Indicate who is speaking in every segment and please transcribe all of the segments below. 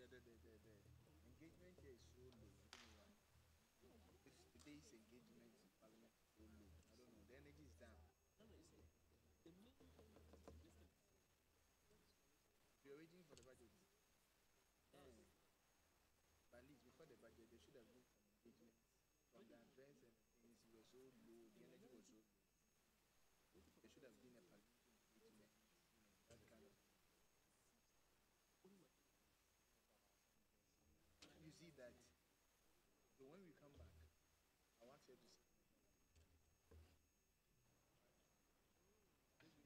Speaker 1: the engagement here is so low. I don't know why. This today's engagement in Parliament is so low. I don't know. The energy is down.
Speaker 2: No, no, you see, the main thing is this thing.
Speaker 1: We are waiting for the budget.
Speaker 2: That's
Speaker 1: Yeah. But at least before the budget, there should have been some engagements from the address and the things were so low. The energy was so low. There should have been a parliamentary engagement. That kind of energy. You see that. So when we come back, I want you to see this meeting.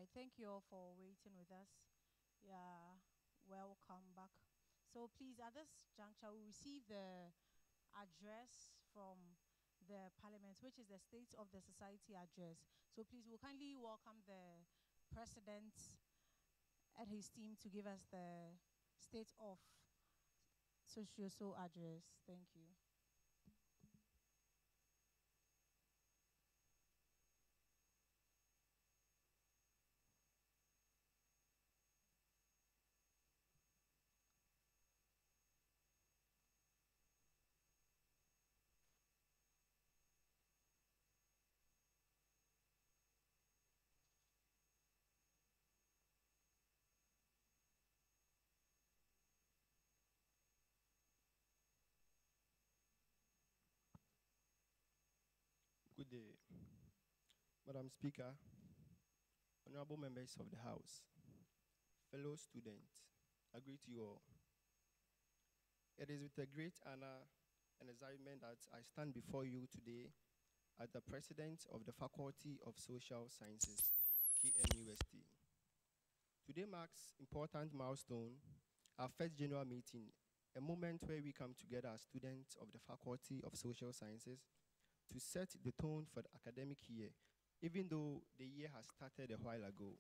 Speaker 3: right, thank you all for waiting with us. Yeah, welcome back. So please, at this juncture, we receive the address from the Parliament, which is the State of the Society address. So please, we'll kindly welcome the President and his team to give us the State of Social address. Thank you.
Speaker 4: Good day, Madam Speaker, honorable members of the House, fellow students, I greet you all. It is with a great honor and excitement that I stand before you today as the President of the Faculty of Social Sciences, KMUST. Today marks important milestone, our first general meeting, a moment where we come together as students of the Faculty of Social Sciences to set the tone for the academic year, even though the year has started a while ago.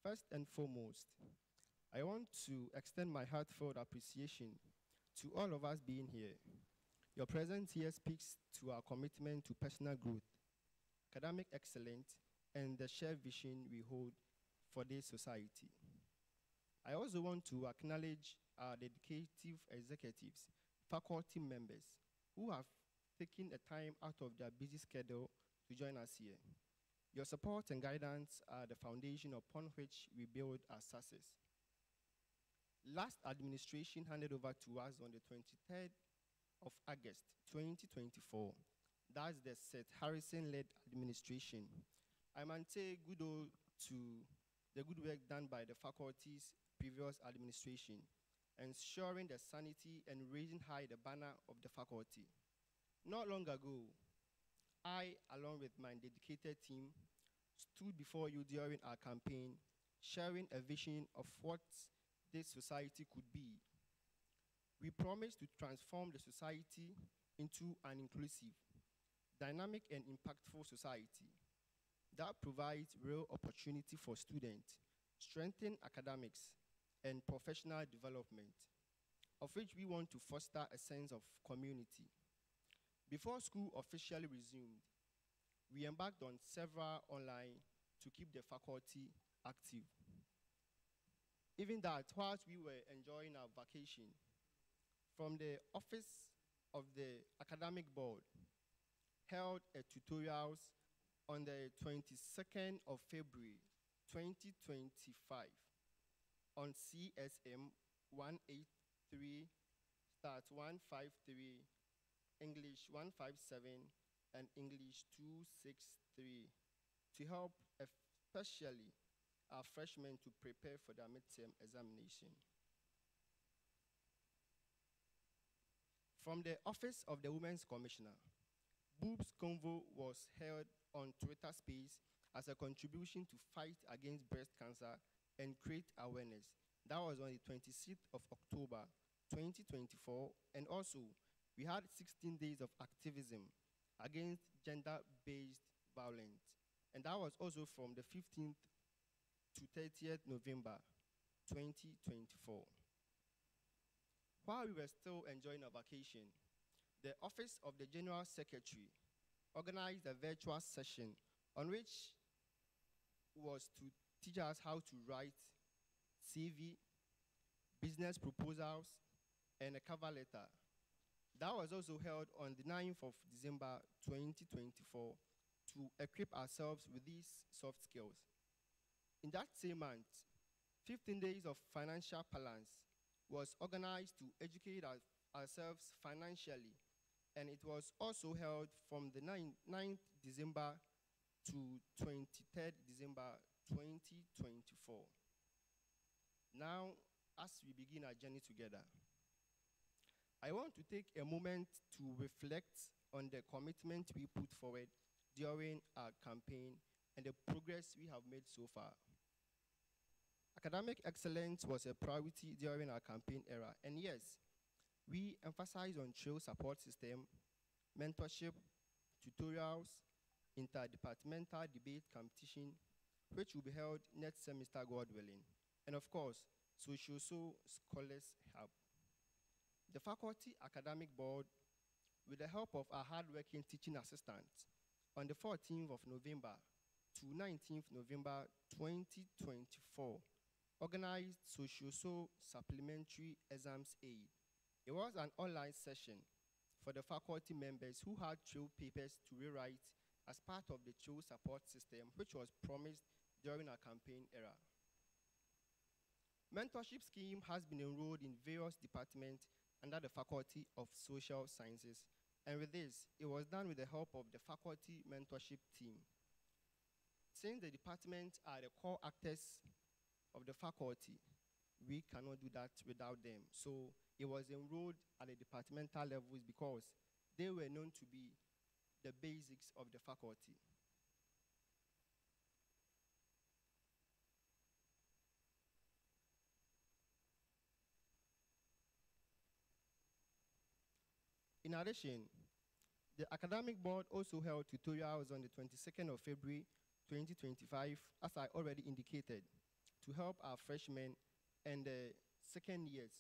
Speaker 4: First and foremost, I want to extend my heartfelt appreciation to all of us being here. Your presence here speaks to our commitment to personal growth, academic excellence, and the shared vision we hold for this society. I also want to acknowledge our dedicated executives, faculty members, who have taking the time out of their busy schedule to join us here. Your support and guidance are the foundation upon which we build our success. Last administration handed over to us on the 23rd of August 2024. That's the Seth Harrison-led administration. I maintain kudos to the good work done by the faculty's previous administration, ensuring the sanity and raising high the banner of the faculty. Not long ago, I, along with my dedicated team, stood before you during our campaign, sharing a vision of what this society could be. We promised to transform the society into an inclusive, dynamic, and impactful society that provides real opportunity for students, strengthen academics, and professional development, of which we want to foster a sense of community. Before school officially resumed, we embarked on several online to keep the faculty active. Even that, whilst we were enjoying our vacation, from the Office of the Academic Board, held a tutorials on the 22nd of February, 2025 on CSM 183-153, English 157, and English 263 to help especially our freshmen to prepare for their midterm examination. From the Office of the Women's Commissioner, Boobs Convo was held on Twitter Space as a contribution to fight against breast cancer and create awareness. That was on the 26th of October, 2024, and also we had 16 days of activism against gender-based violence. And that was also from the 15th to 30th November, 2024. While we were still enjoying our vacation, the Office of the General Secretary organized a virtual session on which was to teach us how to write CV, business proposals, and a cover letter. That was also held on the 9th of December 2024 to equip ourselves with these soft skills. In that same month, 15 days of financial balance was organized to educate ourselves financially, and it was also held from the 9th December to 23rd December 2024. Now, as we begin our journey together, I want to take a moment to reflect on the commitment we put forward during our campaign and the progress we have made so far. Academic excellence was a priority during our campaign era, and yes, we emphasize on trail support system, mentorship, tutorials, interdepartmental debate competition, which will be held next semester, God willing, and of course, Social Scholars Hub. The Faculty Academic Board, with the help of our hardworking teaching assistants, on the 14th of November to 19th November 2024, organized Social Supplementary Exams Aid. It was an online session for the faculty members who had trail papers to rewrite as part of the trail support system, which was promised during our campaign era. Mentorship scheme has been enrolled in various departments under the Faculty of Social Sciences, and with this, it was done with the help of the faculty mentorship team. Since the departments are the core actors of the faculty, we cannot do that without them. So it was enrolled at the departmental levels because they were known to be the basics of the faculty. In addition, the academic board also held tutorials on the 22nd of February 2025, as I already indicated, to help our freshmen and the second years.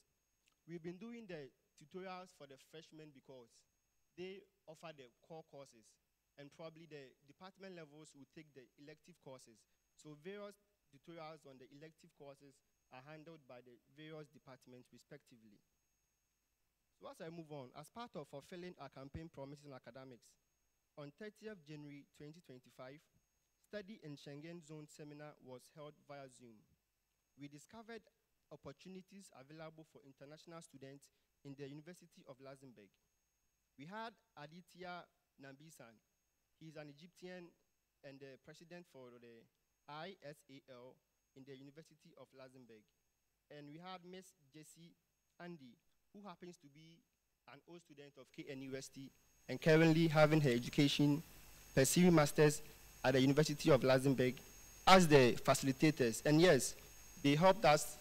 Speaker 4: We've been doing the tutorials for the freshmen because they offer the core courses, and probably the department levels will take the elective courses. So various tutorials on the elective courses are handled by the various departments respectively. So as I move on, as part of fulfilling our campaign promises in academics, on 30th January 2025, Study in Schengen Zone seminar was held via Zoom. We discovered opportunities available for international students in the University of Luxembourg. We had Aditya Nambisan. He's an Egyptian and the president for the ISAL in the University of Luxembourg. And we had Miss Jessie Andy, who happens to be an old student of KNUST and currently having her education, pursuing masters at the University of Luxembourg, as the facilitators. And yes, they helped us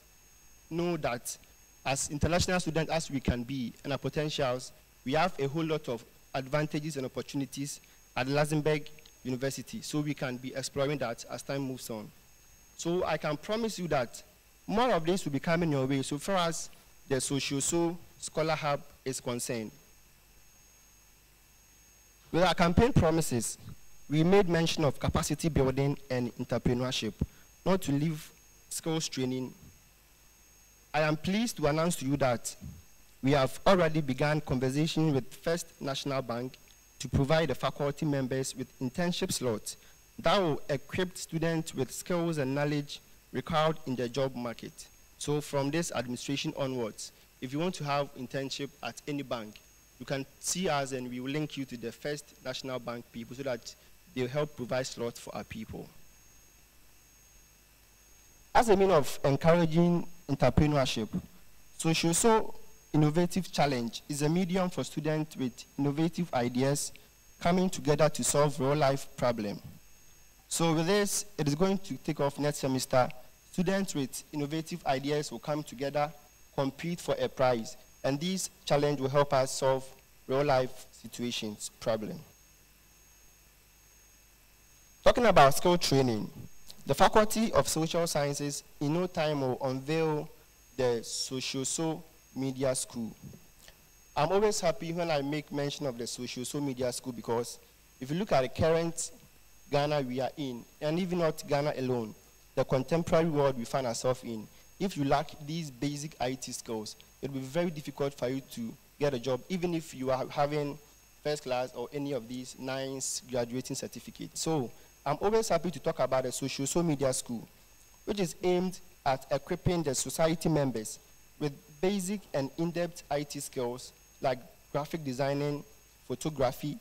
Speaker 4: know that as international students as we can be and our potentials, we have a whole lot of advantages and opportunities at Luxembourg University, so we can be exploring that as time moves on. So I can promise you that more of this will be coming your way so far as the Social Scholar Hub is concerned. With our campaign promises, we made mention of capacity building and entrepreneurship, not to leave skills training. I am pleased to announce to you that we have already begun conversation with First National Bank to provide the faculty members with internship slots that will equip students with skills and knowledge required in the job market. So from this administration onwards, if you want to have internship at any bank, you can see us and we will link you to the First National Bank people so that they'll help provide slots for our people. As a means of encouraging entrepreneurship, Social Innovative Challenge is a medium for students with innovative ideas coming together to solve real-life problems. So with this, it is going to take off next semester. Students with innovative ideas will come together, compete for a prize, and this challenge will help us solve real-life situations, problem. Talking about skill training, the Faculty of Social Sciences in no time will unveil the Social Media School. I'm always happy when I make mention of the Social Media School because if you look at the current Ghana we are in, and even not Ghana alone, the contemporary world we find ourselves in, if you lack these basic IT skills, it will be very difficult for you to get a job, even if you are having first class or any of these nice graduating certificates. So I'm always happy to talk about the Social Media School, which is aimed at equipping the society members with basic and in-depth IT skills like graphic designing, photography,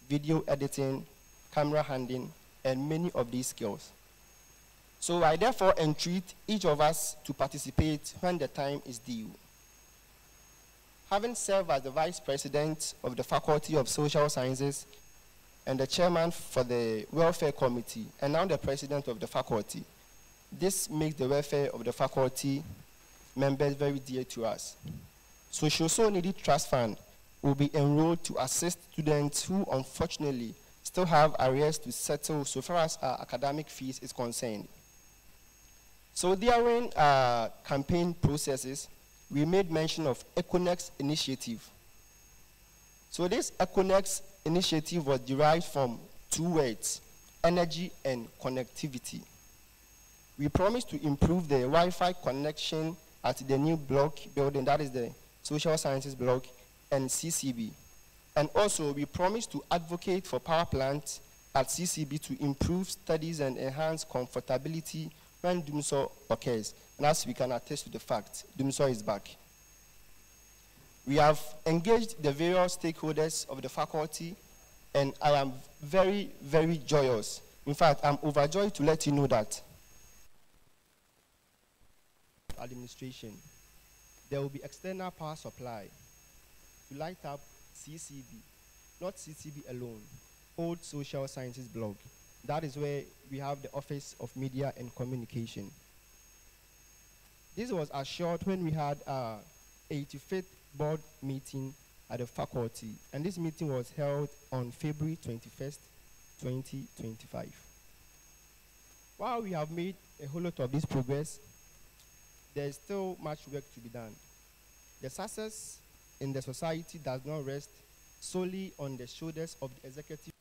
Speaker 4: video editing, camera handling, and many of these skills. So I therefore entreat each of us to participate when the time is due. Having served as the Vice President of the Faculty of Social Sciences, and the chairman for the welfare committee, and now the president of the faculty. This makes the welfare of the faculty members very dear to us. Social So Needy Trust Fund will be enrolled to assist students who unfortunately still have arrears to settle so far as our academic fees is concerned. So during campaign processes, we made mention of EcoNex initiative. So this EcoNex initiative was derived from two words, energy and connectivity. We promised to improve the Wi-Fi connection at the new block building, that is the Social Sciences block, and CCB. And also, we promised to advocate for power plants at CCB to improve studies and enhance comfortability when DUMSO occurs. And as we can attest to the fact, DUMSO is back. We have engaged the various stakeholders of the faculty, and I am very, very joyous. In fact, I'm overjoyed to let you know that administration, there will be external power supply to light up CCB, not CCB alone, Old Social Sciences Block. That is where we have the Office of Media and Communication. This was assured when we had our 85th board meeting at the faculty, and this meeting was held on February 21st, 2025. While we have made a whole lot of this progress, there is still much work to be done. The success in the society does not rest solely on the shoulders of the executive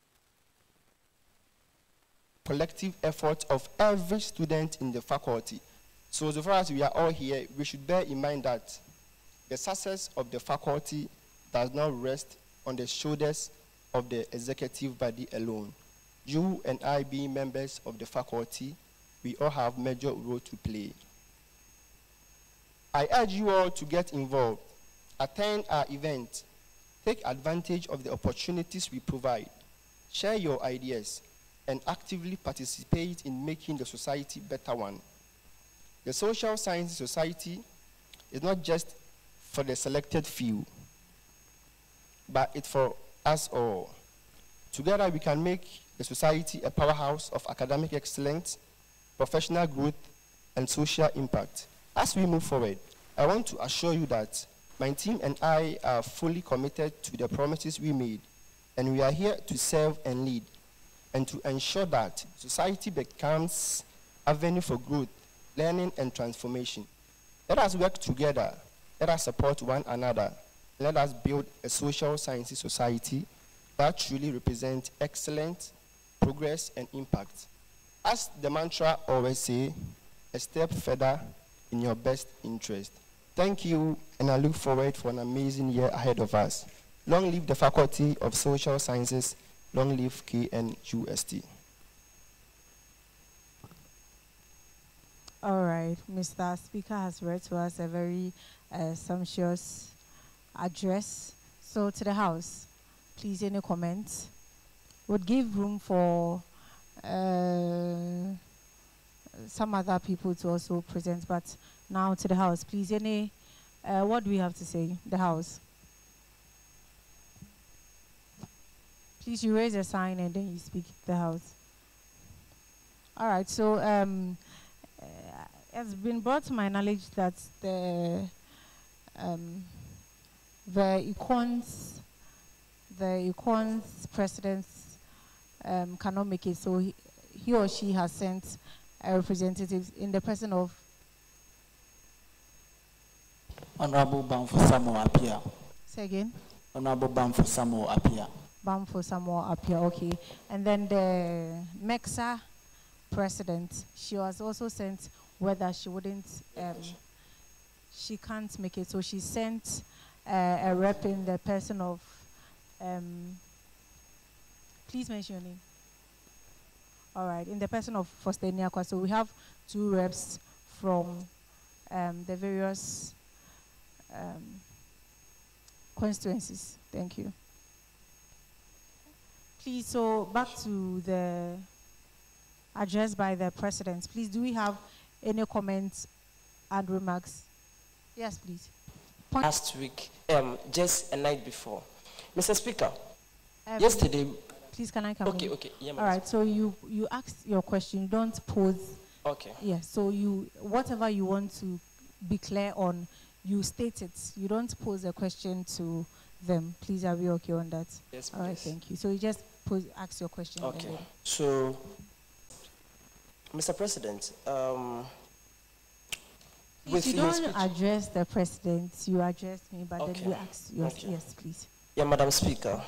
Speaker 4: collective effort of every student in the faculty. So as far as we are all here, we should bear in mind that the success of the faculty does not rest on the shoulders of the executive body alone. You and I, being members of the faculty, we all have major role to play. I urge you all to get involved, attend our event, take advantage of the opportunities we provide, share your ideas, and actively participate in making the society a better one. The Social Sciences Society is not just for the selected few, but it's for us all. Together we can make the society a powerhouse of academic excellence, professional growth, and social impact. As we move forward, I want to assure you that my team and I are fully committed to the promises we made, and we are here to serve and lead, and to ensure that society becomes a venue for growth, learning, and transformation. Let us work together. Let us support one another. Let us build a social sciences society that truly represents excellence, progress, and impact. As the mantra always says, a step further in your best interest. Thank you, and I look forward for an amazing year ahead of us. Long live the Faculty of Social Sciences. Long live KNUST.
Speaker 3: All right, Mr. Speaker has read to us a very sumptuous address. So to the House, please, any comments? Would give room for some other people to also present, but now to the House, please, any, what do we have to say, the House? Please, you raise a sign and then you speak, the House. All right, so it's been brought to my knowledge that the Econs president cannot make it, so he or she has sent a representative in the person of
Speaker 2: Honorable Bamfo Samuel Apia.
Speaker 3: Say again.
Speaker 2: Honorable Bamfo Samuel Apia.
Speaker 3: Bamfo Samuel Apia, okay. And then the MEXA president, she was also sent whether she wouldn't, she can't make it, so she sent a rep in the person of, please mention your name. All right, in the person of Fosteniakwa. So we have 2 reps from the various constituencies. Thank you. Please, so back to the address by the president. Please, do we have any comments and remarks? Yes, please.
Speaker 5: Last week, just a night before. Mr. Speaker, yesterday,
Speaker 3: please, can I come
Speaker 2: Okay,
Speaker 3: in?
Speaker 2: okay. Yeah,
Speaker 3: All
Speaker 2: Madam
Speaker 3: right, so you asked your question, don't pose.
Speaker 2: Okay.
Speaker 3: Yeah, so whatever you want to be clear on, you state it. You don't pose a question to them. Please, are we okay on that?
Speaker 2: Yes,
Speaker 3: All right,
Speaker 2: please.
Speaker 3: thank you. So you just ask your question.
Speaker 2: Okay.
Speaker 3: And then
Speaker 2: So, Mr. President,
Speaker 3: if you
Speaker 2: in your
Speaker 3: don't
Speaker 2: speech-
Speaker 3: address the president, you address me, but then
Speaker 2: Okay.
Speaker 3: you ask yours.
Speaker 2: Okay.
Speaker 3: Yes, please.
Speaker 2: Yeah, Madam Speaker.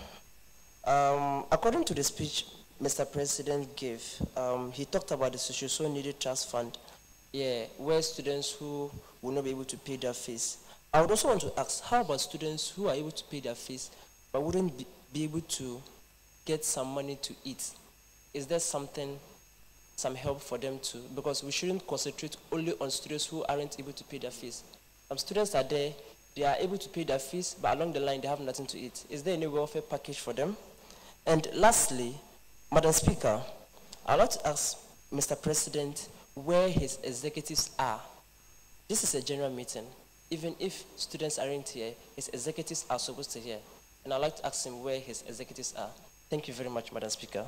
Speaker 2: According to the speech Mr. President gave, he talked about the social needed trust fund, yeah, where students who will not be able to pay their fees. I would also want to ask, how about students who are able to pay their fees but wouldn't be able to get some money to eat? Is there some help for them too? Because we shouldn't concentrate only on students who aren't able to pay their fees. Some students are there, they are able to pay their fees, but along the line they have nothing to eat. Is there any welfare package for them? And lastly, Madam Speaker, I'd like to ask Mr. President where his executives are. This is a general meeting. Even if students aren't here, his executives are supposed to hear. And I'd like to ask him where his executives are. Thank you very much, Madam Speaker.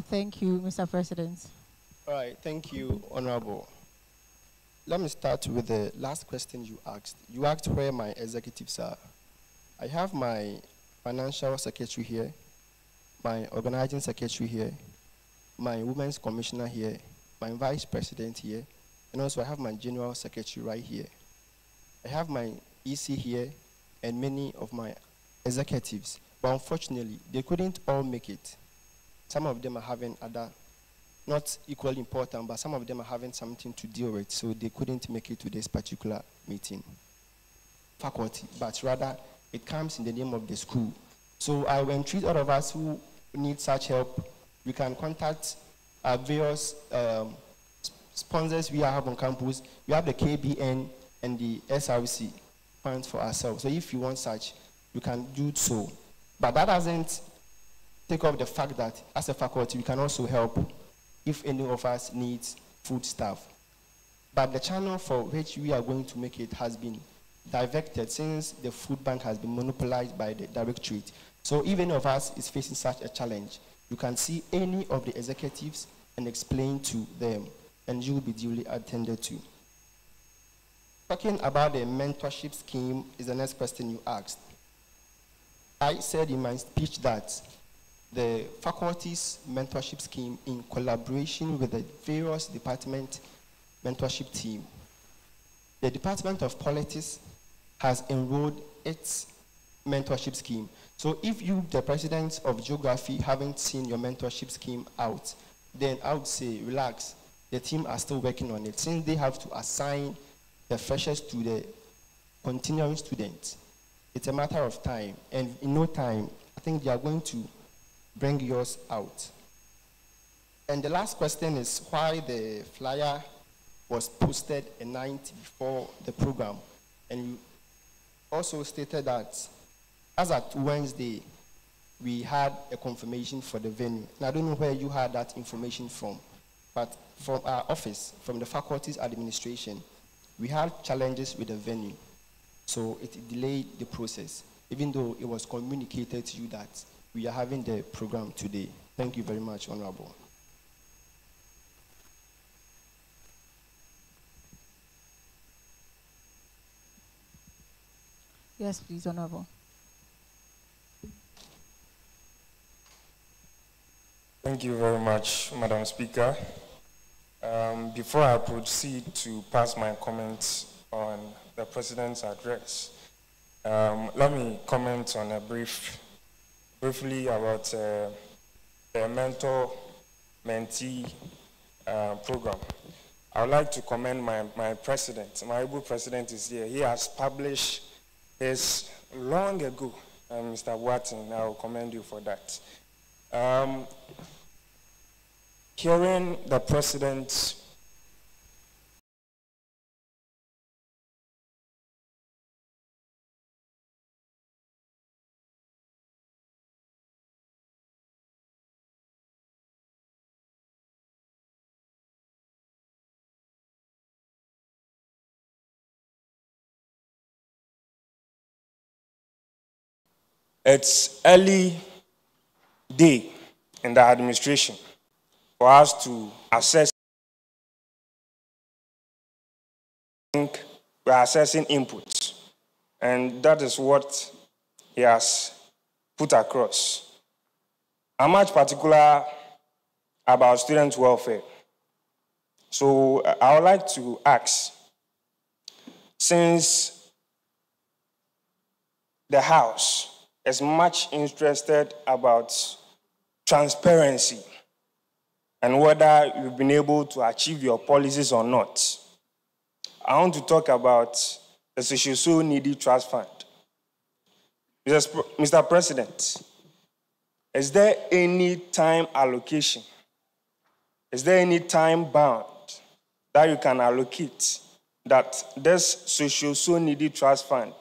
Speaker 3: Thank you, Mr. President.
Speaker 4: All right, thank you, Honorable. Let me start with the last question you asked. You asked where my executives are. I have my financial secretary here, my organizing secretary here, my women's commissioner here, my vice president here, and also I have my general secretary right here. I have my EC here and many of my executives, but unfortunately, they couldn't all make it. Some of them are having other, not equally important, but some of them are having something to deal with, so they couldn't make it to this particular meeting. Faculty, but rather it comes in the name of the school. So I will entreat all of us who need such help. We can contact various sponsors we have on campus. We have the KBN and the SRC funds for ourselves. So if you want such, you can do so. But that doesn't take off the fact that as a faculty, we can also help if any of us needs food stuff. But the channel for which we are going to make it has been diverted since the food bank has been monopolized by the directorate. So if any of us is facing such a challenge, you can see any of the executives and explain to them, and you will be duly attended to. Talking about the mentorship scheme is the next question you asked. I said in my speech that the faculty's mentorship scheme, in collaboration with the various department mentorship team, the Department of Politics has enrolled its mentorship scheme. So if you, the president of geography, haven't seen your mentorship scheme out, then I would say relax. The team are still working on it. Since they have to assign the freshers to the continuing students, it's a matter of time. And in no time, I think they are going to bring yours out. And the last question is why the flyer was posted a night before the program. And you also stated that as at Wednesday, we had a confirmation for the venue. And I don't know where you had that information from, but from our office, from the faculty's administration, we had challenges with the venue. So it delayed the process, even though it was communicated to you that we are having the program today. Thank you very much, Honorable.
Speaker 3: Yes, please, Honorable.
Speaker 5: Thank you very much, Madam Speaker. Before I proceed to pass my comments on the President's address, let me comment on briefly about the mentor-mentee program. I would like to commend my president. My able president is here. He has published this long ago, Mr. Watson. I will commend you for that. Hearing the president it's early day in the administration for us to assess. We're assessing inputs, and that is what he has put across. I'm much particular about student welfare. So I would like to ask, since the House is much interested about transparency and whether you've been able to achieve your policies or not, I want to talk about the So Needy Trust Fund. Mr. President, is there any time allocation? Is there any time bound that you can allocate that this So Needy Trust Fund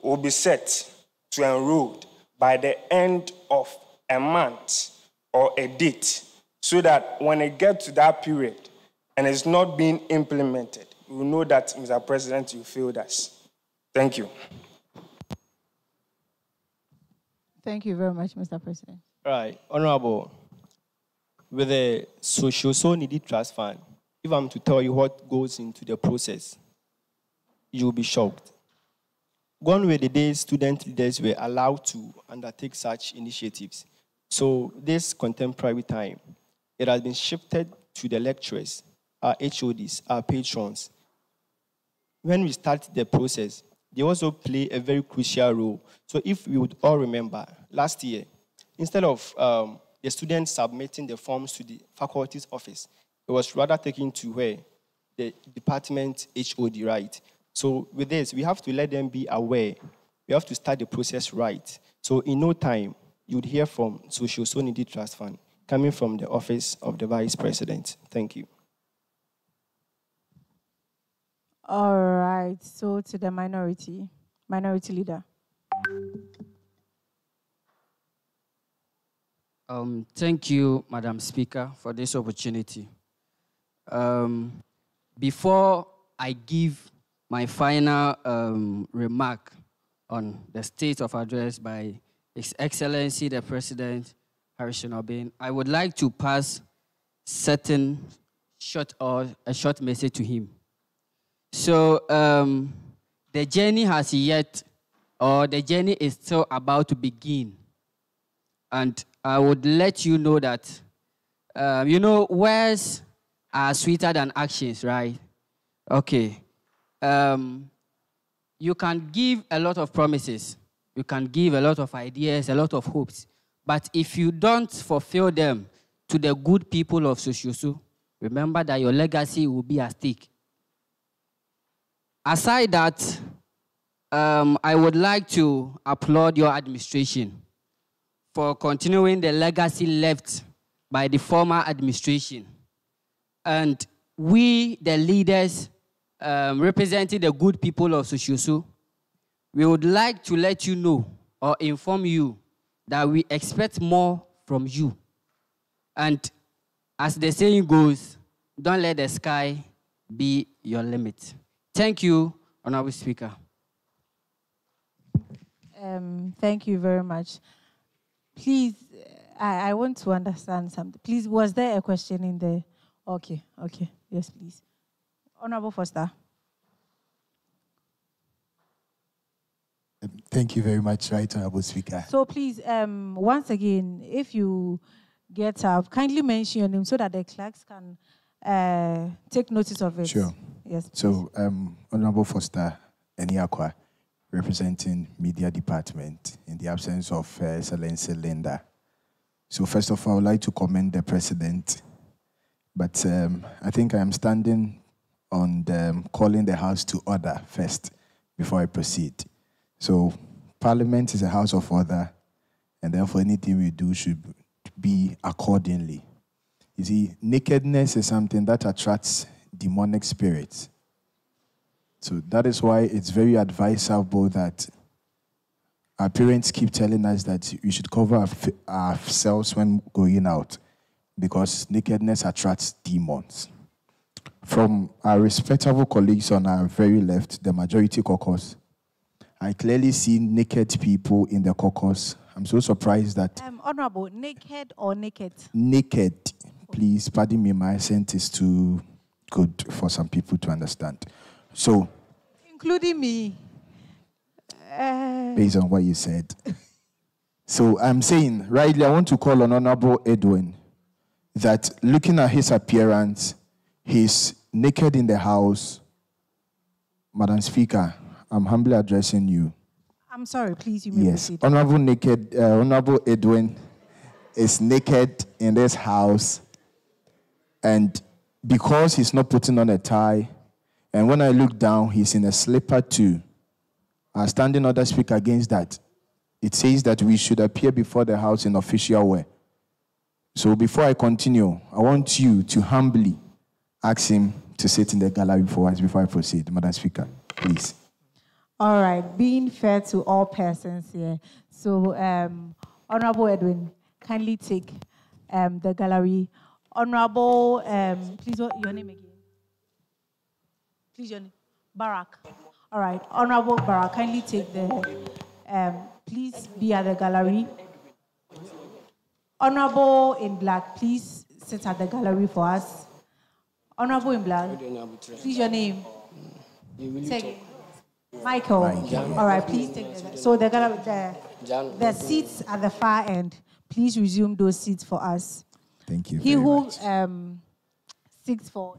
Speaker 5: will be set to enroll by the end of a month or a date, so that when it gets to that period and it's not being implemented, we will know that, Mr. President, you failed us. Thank you.
Speaker 3: Thank you very much, Mr. President.
Speaker 4: Right, Honorable, with the So Needy Trust Fund, if I'm to tell you what goes into the process, you'll be shocked. Gone were the days student leaders were allowed to undertake such initiatives. So this contemporary time, it has been shifted to the lecturers, our HODs, our patrons. When we start the process, they also play a very crucial role. So if we would all remember, last year, instead of the students submitting the forms to the faculty's office, it was rather taken to where? The department HOD, right? So with this, we have to let them be aware. We have to start the process right. So in no time, you'd hear from So Needy Trust Fund coming from the office of the Vice President. Thank you.
Speaker 3: All right, so to the minority leader.
Speaker 6: Thank you, Madam Speaker, for this opportunity. Before I give my final remark on the state of address by His Excellency the President, Harrison Obin, I would like to pass a short message to him. So the journey the journey is still about to begin. And I would let you know that, words are sweeter than actions, right? Okay. You can give a lot of promises. You can give a lot of ideas, a lot of hopes. But if you don't fulfill them to the good people of Soshoso, remember that your legacy will be at stake. Aside that, I would like to applaud your administration for continuing the legacy left by the former administration. And we, the leaders, representing the good people of Soshoso, we would like to let you know or inform you that we expect more from you. And as the saying goes, don't let the sky be your limit. Thank you, Honorable Speaker.
Speaker 3: Thank you very much. Please, I want to understand something. Please, was there a question in there? Okay. Yes, please. Honorable Foster.
Speaker 7: Thank you very much, Right Honorable Speaker.
Speaker 3: So please, once again, if you get up, kindly mention your name so that the clerks can take notice of it.
Speaker 7: Sure.
Speaker 3: Yes. Please.
Speaker 7: So, Honorable Foster Eniakwa, representing Media Department in the absence of Excellency Linda. So first of all, I would like to commend the President, but I think I am standing on calling the House to order first before I proceed. So Parliament is a house of order, and therefore anything we do should be accordingly. You see, nakedness is something that attracts demonic spirits. So that is why it's very advisable that our parents keep telling us that we should cover ourselves when going out, because nakedness attracts demons. From our respectable colleagues on our very left, the majority caucus, I clearly see naked people in the caucus I'm so surprised that
Speaker 3: Honorable, naked or naked?
Speaker 7: naked, please, pardon me, my accent is too good for some people to understand. So,
Speaker 3: Including me.
Speaker 7: based on what you said. So I'm saying, rightly, I want to call on Honorable Edwin that looking at his appearance, he's naked in the house. Madam Speaker, I'm humbly addressing you.
Speaker 3: I'm sorry, please, you may proceed.
Speaker 7: Honorable Edwin is naked in this house, and because he's not putting on a tie, and when I look down, he's in a slipper too. I standing order speak against that. It says that we should appear before the house in official wear. So before I continue, I want you to humbly ask him to sit in the gallery for us before I proceed. Madam Speaker, please.
Speaker 3: All right, being fair to all persons here. So, Honorable Edwin, kindly take the gallery. Honorable, please, what your name again? Please, your name. Barak. All right, Honorable Barak, kindly take the, please be at the gallery. Honorable in black, please sit at the gallery for us. Honorable in black, please, your name. Take it. Michael. All right, please take the, so the seats at the far end, please resume those seats for us.
Speaker 7: Thank you.
Speaker 3: He
Speaker 7: very
Speaker 3: who
Speaker 7: much.
Speaker 3: seeks for.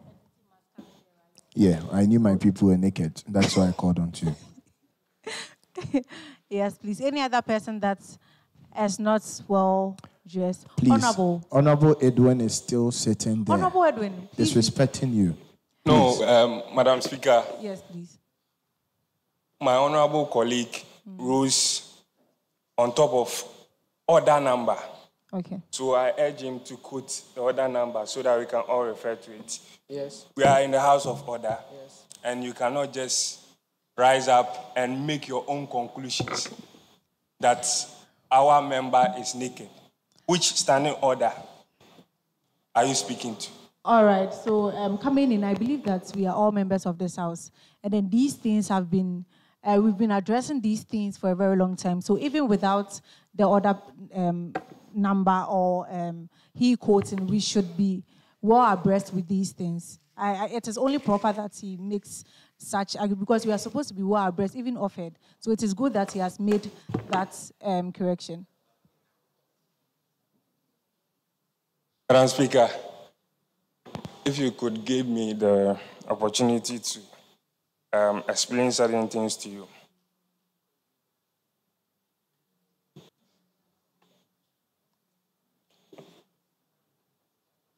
Speaker 7: Yeah, I knew my people were naked. That's why I called on you.
Speaker 3: Yes, please. Any other person that is not well dressed?
Speaker 7: Please.
Speaker 3: Honorable
Speaker 7: Edwin is still sitting there.
Speaker 3: Honorable Edwin, please.
Speaker 7: Disrespecting you.
Speaker 5: No, Madam Speaker.
Speaker 3: Yes, please.
Speaker 5: My honorable colleague rose on top of order number.
Speaker 3: Okay.
Speaker 5: So I urge him to quote the order number so that we can all refer to it.
Speaker 6: Yes.
Speaker 5: We are in the house of order.
Speaker 6: Yes.
Speaker 5: And you cannot just rise up and make your own conclusions that our member is naked. Which standing order are you speaking to?
Speaker 3: All right. So coming in, I believe that we are all members of this house. And then these things have been, we've been addressing these things for a very long time. So even without the order number or he quoting, we should be well abreast with these things. It is only proper that he makes such, because we are supposed to be well abreast, even offered. So it is good that he has made that correction.
Speaker 5: Madam Speaker, if you could give me the opportunity to explain certain things to you.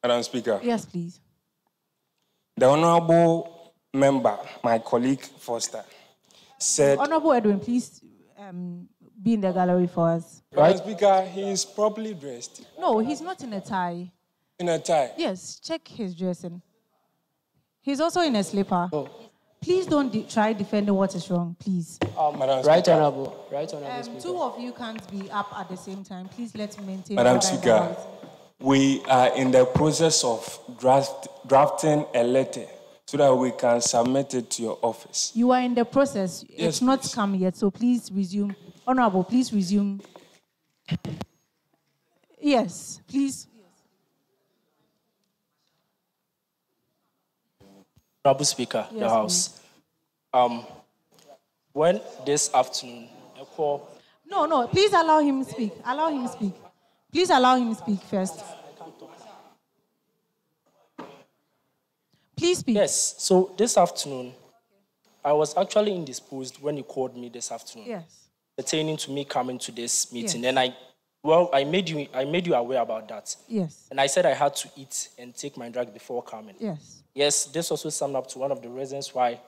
Speaker 5: Madam Speaker.
Speaker 3: Yes, please.
Speaker 5: The honorable member, my colleague Foster, said...
Speaker 3: Honorable Edwin, please be in the gallery for us.
Speaker 5: Madam Speaker, he is properly dressed.
Speaker 3: No, he's not in a tie.
Speaker 5: In a tie?
Speaker 3: Yes, check his dressing. He's also in a slipper. Oh. Please don't try defending what is wrong, please.
Speaker 5: Madam
Speaker 6: Right
Speaker 5: Speaker.
Speaker 6: Honorable. Right Honorable.
Speaker 3: Two of you can't be up at the same time. Please let's maintain.
Speaker 5: Madam Speaker, we are in the process of drafting a letter so that we can submit it to your office.
Speaker 3: You are in the process.
Speaker 5: Yes,
Speaker 3: it's not
Speaker 5: please.
Speaker 3: come yet, so please resume. Honorable, please resume. Yes, please.
Speaker 6: Honorable Speaker,
Speaker 3: Yes,
Speaker 6: the House. When this afternoon, I call.
Speaker 3: No, please allow him speak. Allow him speak. Please allow him speak first. Please speak.
Speaker 6: Yes, so this afternoon, I was actually indisposed when you called me this afternoon.
Speaker 3: Yes.
Speaker 6: Pertaining to me coming to this meeting.
Speaker 3: Yes.
Speaker 6: And I made you aware about that.
Speaker 3: Yes.
Speaker 6: And I said I had to eat and take my drug before coming.
Speaker 3: Yes.
Speaker 6: Yes, this also summed up to one of the reasons why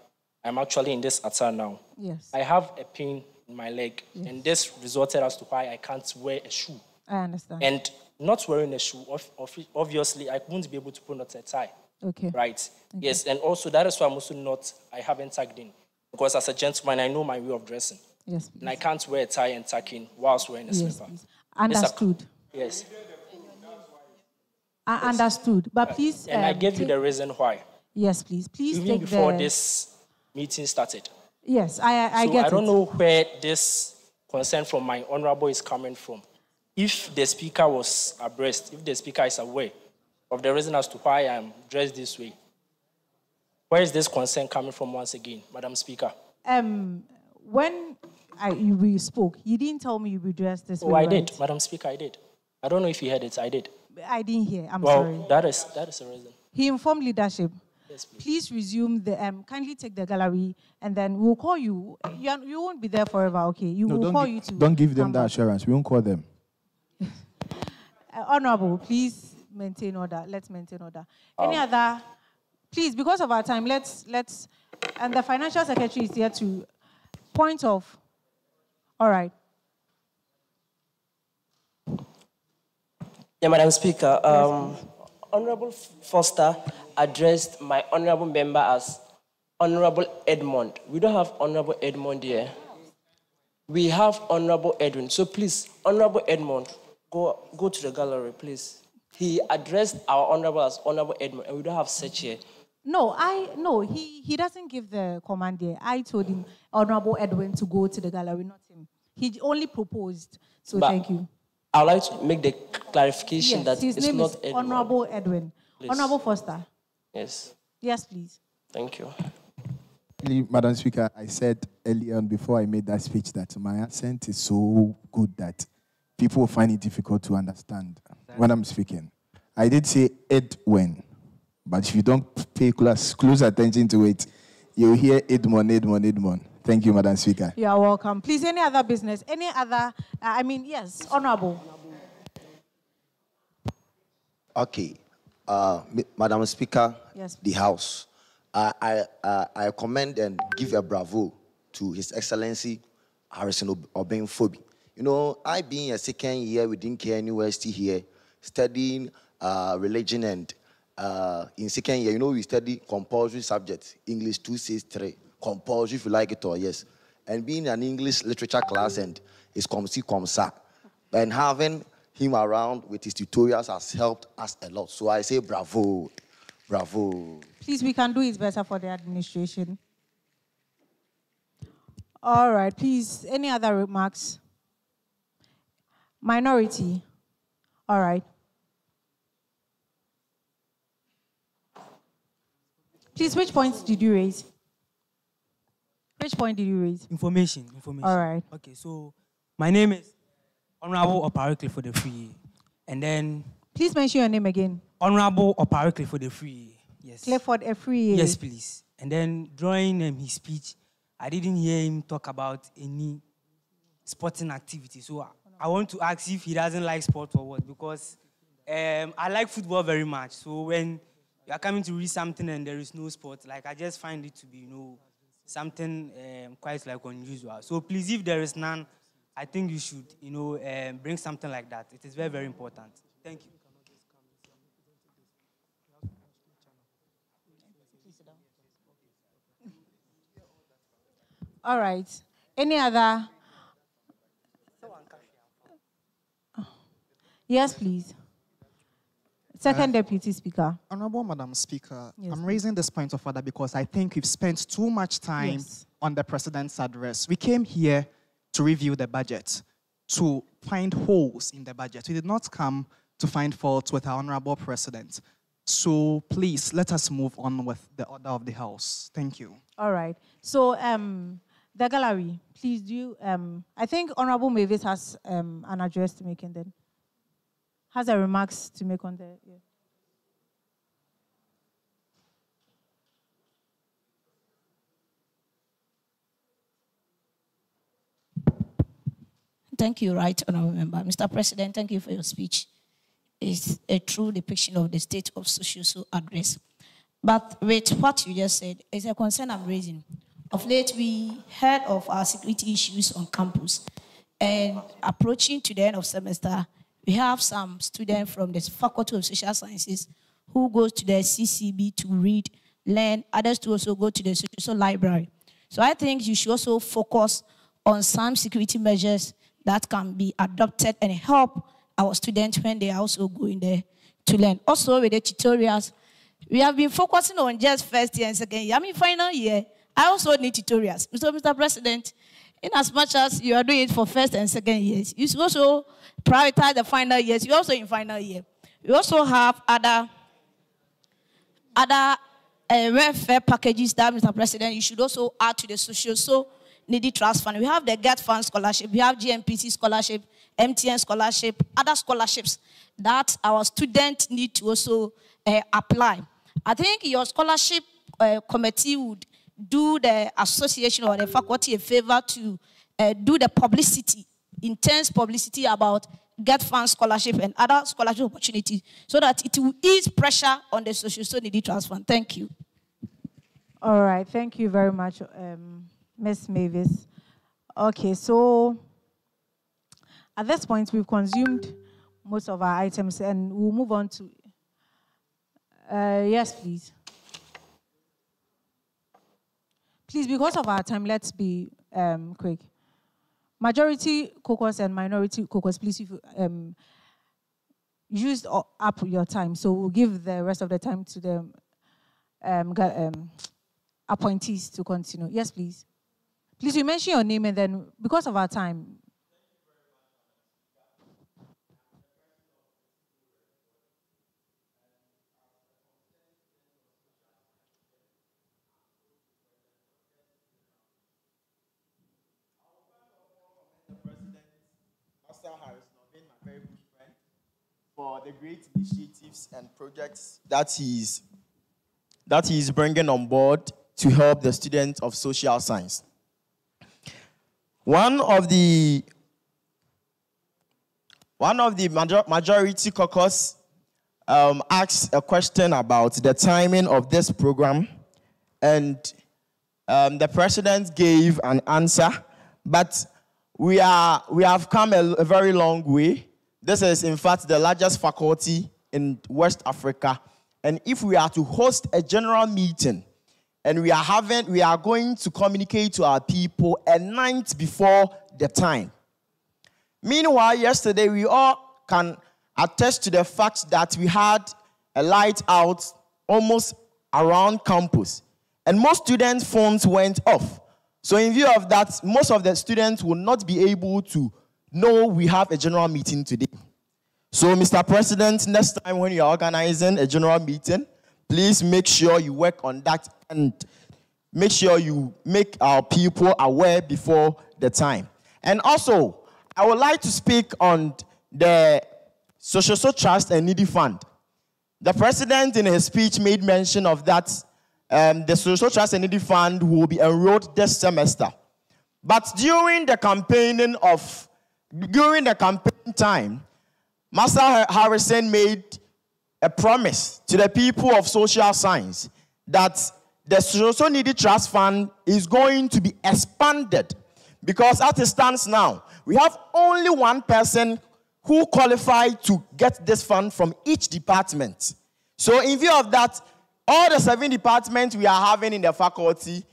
Speaker 6: I'm actually in this attire now.
Speaker 3: Yes.
Speaker 6: I have a pain in my leg, and this resulted as to why I can't wear a shoe.
Speaker 3: I understand.
Speaker 6: And not wearing a shoe, obviously, I won't be able to put on a tie.
Speaker 3: Okay.
Speaker 6: Right? Okay. Yes, and also that is why I haven't tagged in. Because as a gentleman, I know my way of dressing.
Speaker 3: Yes, please.
Speaker 6: And I can't wear a tie and tuck in whilst wearing a slipper.
Speaker 3: Please. Understood.
Speaker 6: Yes.
Speaker 3: I understood. But please...
Speaker 6: And I gave you the reason why.
Speaker 3: Yes, please. Please
Speaker 6: even
Speaker 3: take
Speaker 6: before this meeting started.
Speaker 3: Yes, I get it.
Speaker 6: I don't know where this
Speaker 8: concern from my honorable is coming from. If the speaker was abreast, if the speaker is aware of the reason as to why I am dressed this way, where is this concern coming from once again, Madam Speaker?
Speaker 3: When we spoke, you didn't tell me you would dress this way.
Speaker 8: Oh, I
Speaker 3: right?
Speaker 8: did, Madam Speaker, I did. I don't know if you heard it, I did.
Speaker 3: I didn't hear, I'm sorry.
Speaker 8: Well, that is a reason.
Speaker 3: He informed leadership.
Speaker 8: Yes,
Speaker 3: please resume the, kindly take the gallery, and then we'll call you. You won't be there forever, okay? We'll call you to.
Speaker 7: Don't give them that assurance. We won't call them.
Speaker 3: Honorable, please maintain order. Let's maintain order. Any other? Please, because of our time, let's, and the financial secretary is here to point off. All right.
Speaker 2: Yeah, Madam Speaker, Honorable Foster addressed my honorable member as Honorable Edmond. We don't have Honorable Edmond here. We have Honorable Edwin. So please, Honorable Edmond, go to the gallery, please. He addressed our honorable as Honorable Edmond, and we don't have such here.
Speaker 3: No, he doesn't give the command here. I told him, Honorable Edwin, to go to the gallery, not him. He only proposed, so thank you.
Speaker 2: I'd like to make the clarification that
Speaker 3: his
Speaker 2: it's
Speaker 3: name
Speaker 2: not
Speaker 3: is
Speaker 2: Edwin.
Speaker 3: Honorable Edwin.
Speaker 2: Please.
Speaker 3: Honorable Foster.
Speaker 2: Yes.
Speaker 3: Yes, please.
Speaker 2: Thank you.
Speaker 7: Madam Speaker, I said earlier on before I made that speech that my accent is so good that people will find it difficult to understand when I'm speaking. I did say Edwin, but if you don't pay close attention to it, you'll hear Edmond. Thank you, Madam Speaker.
Speaker 3: You are welcome. Please, any other business? Any other, yes, Honorable.
Speaker 9: Okay. Madam Speaker,
Speaker 3: yes,
Speaker 9: the House, I commend and give a bravo to His Excellency Harrison Obenfobi. You know, I being a second year within KN University here, studying religion and in second year, you know, we study compulsory subjects, English 263, compulsory if you like it or yes. And being an English literature class and it's comme ci, comme ça. And having him around with his tutorials has helped us a lot. So I say bravo, bravo.
Speaker 3: Please, we can do it better for the administration. All right, please, any other remarks? Minority. All right. Please, which points did you raise? Which point did you raise?
Speaker 10: Information.
Speaker 3: All right.
Speaker 10: Okay, so my name is Honorable Oparikle for the free. And then...
Speaker 3: Please mention your name again.
Speaker 10: Honorable Oparikle for the free. Yes.
Speaker 3: Clifford Efree.
Speaker 10: Yes, please. And then during his speech, I didn't hear him talk about any sporting activity. So I want to ask if he doesn't like sport or what, because I like football very much. So when you are coming to read something and there is no sport, like I just find it to be, something quite like unusual. So please, if there is none, I think you should, bring something like that. It is very, very important. Thank you.
Speaker 3: All right. Any other? Yes, please. Second Deputy Speaker.
Speaker 11: Honorable Madam Speaker, yes, I'm raising this point of order because I think we've spent too much time on the President's address. We came here to review the budget, to find holes in the budget. We did not come to find faults with our Honorable President. So please, let us move on with the order of the House. Thank you.
Speaker 3: All right. So the gallery, please do, I think Honorable Mavis has an address to make and then has a remarks to make on the... Yeah.
Speaker 12: Thank you, Right Honorable Member. Mr. President, thank you for your speech. It's a true depiction of the state of social address. But with what you just said, it's a concern I'm raising. Of late, we heard of our security issues on campus. And approaching to the end of semester, we have some students from the Faculty of Social Sciences who go to the CCB to read, learn, others to also go to the social library. So I think you should also focus on some security measures that can be adopted and help our students when they are also going there to learn. Also with the tutorials, we have been focusing on just first year and second year. Final year, I also need tutorials. Mr. President, In as much as you are doing it for first and second years, you should also prioritize the final years. You're also in final year. We also have other welfare packages that, Mr. President, you should also add to the social needy trust fund. We have the Get Fund Scholarship, we have GMPC Scholarship, MTN Scholarship, other scholarships that our students need to also apply. I think your scholarship committee would do the association or the faculty a favor to do the publicity, intense publicity about Get Fund Scholarship and other scholarship opportunities so that it will ease pressure on the social needy trust fund. Thank you.
Speaker 3: All right, thank you very much, Ms. Mavis. Okay, so at this point, we've consumed most of our items and we'll move on to, yes, please. Please, because of our time, let's be quick. Majority caucus and minority caucus, please, if you used up your time, so we'll give the rest of the time to the appointees to continue. Yes, please. Please, you mention your name and then, because of our time.
Speaker 13: For the great initiatives and projects that he is bringing on board to help the students of social science. One of the majority caucus asked a question about the timing of this program, and the president gave an answer, but we have come a very long way. This is, in fact, the largest faculty in West Africa. And if we are to host a general meeting, and we are going to communicate to our people a night before the time. Meanwhile, yesterday, we all can attest to the fact that we had a light out almost around campus. And most students' phones went off. So in view of that, most of the students will not be able to know we have a general meeting today. So, Mr. President, next time when you are organizing a general meeting, please make sure you work on that and make sure you make our people aware before the time. And also, I would like to speak on the Social Trust and Needy Fund. The President in his speech made mention of that the Social Trust and Needy Fund will be enrolled this semester. But during the campaign time, Master Harrison made a promise to the people of social science that the Social Needy Trust Fund is going to be expanded, because as it stands now, we have only one person who qualified to get this fund from each department. So in view of that, all the 7 departments we are having in the faculty,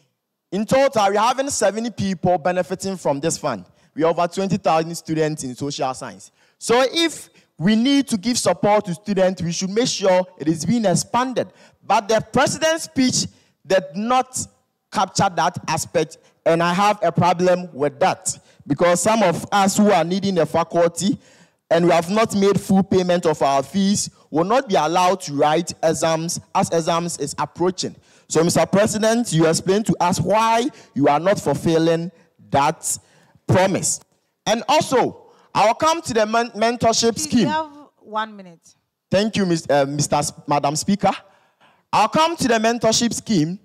Speaker 13: in total, we are having 70 people benefiting from this fund. We have over 20,000 students in social science. So if we need to give support to students, we should make sure it is being expanded. But the president's speech did not capture that aspect, and I have a problem with that, because some of us who are needing the faculty and we have not made full payment of our fees will not be allowed to write exams as exams is approaching. So, Mr. President, you explained to us why you are not fulfilling that promise. And also, I'll come to the mentorship scheme.
Speaker 3: You have 1 minute.
Speaker 13: Thank you, Madam Speaker. I'll come to the mentorship scheme.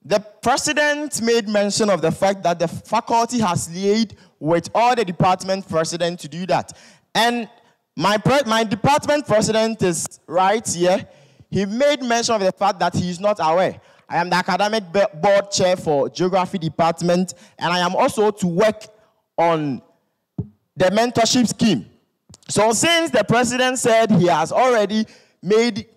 Speaker 13: The president made mention of the fact that the faculty has liaised with all the department presidents to do that. And my department president is right here. He made mention of the fact that he is not aware. I am the academic board chair for geography department, and I am also to work on the mentorship scheme. So since the president said he has already made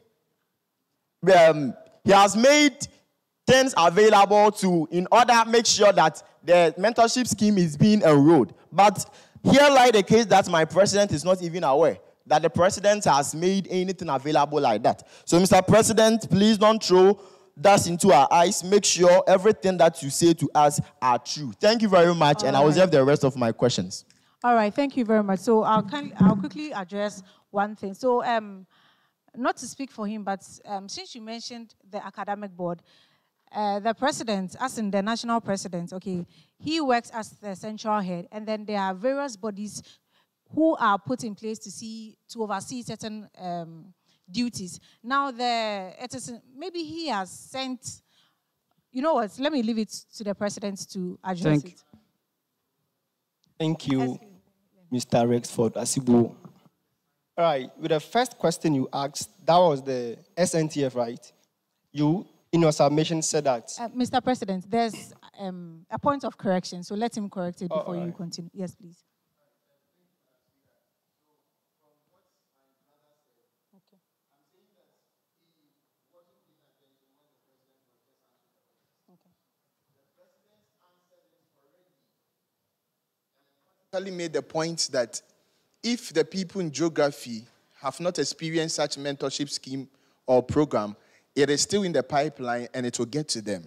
Speaker 13: things available to, in order to make sure that the mentorship scheme is being enrolled. But here lies the case that my president is not even aware that the president has made anything available like that. So, Mr. President, please don't throw dust into our eyes. Make sure everything that you say to us are true. Thank you very much, and I will reserve the rest of my questions.
Speaker 3: All right, thank you very much. So I'll quickly address one thing. So not to speak for him, but since you mentioned the academic board, the president, as in the national president, okay, he works as the central head, and then there are various bodies who are put in place to oversee certain duties. Now, maybe he has sent. You know what? Let me leave it to the president to address it.
Speaker 4: Thank you, Mr. Rexford Asibu. All right, with the first question you asked, that was the SNTF, right? You, in your submission, said that.
Speaker 3: Mr. President, there's a point of correction, so let him correct it before you continue. Yes, please.
Speaker 1: Made the point that if the people in geography have not experienced such mentorship scheme or program, it is still in the pipeline and it will get to them.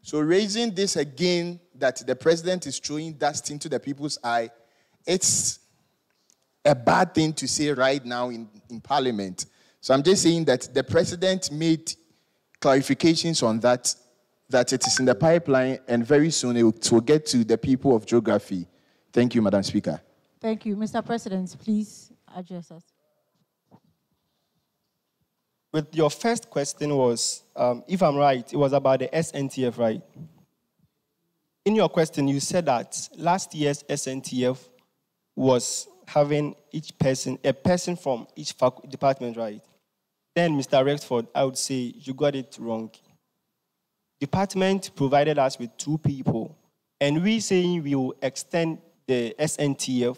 Speaker 1: So raising this again, that the president is throwing dust into the people's eye, it's a bad thing to say right now in Parliament. So I'm just saying that the president made clarifications on that it is in the pipeline and very soon it will get to the people of geography. Thank you, Madam Speaker.
Speaker 3: Thank you. Mr. President, please address us.
Speaker 4: With your first question was, if I'm right, it was about the SNTF, right? In your question, you said that last year's SNTF was having a person from each department, right? Then, Mr. Rexford, I would say you got it wrong. Department provided us with 2 people, and we saying we will extend the SNTF,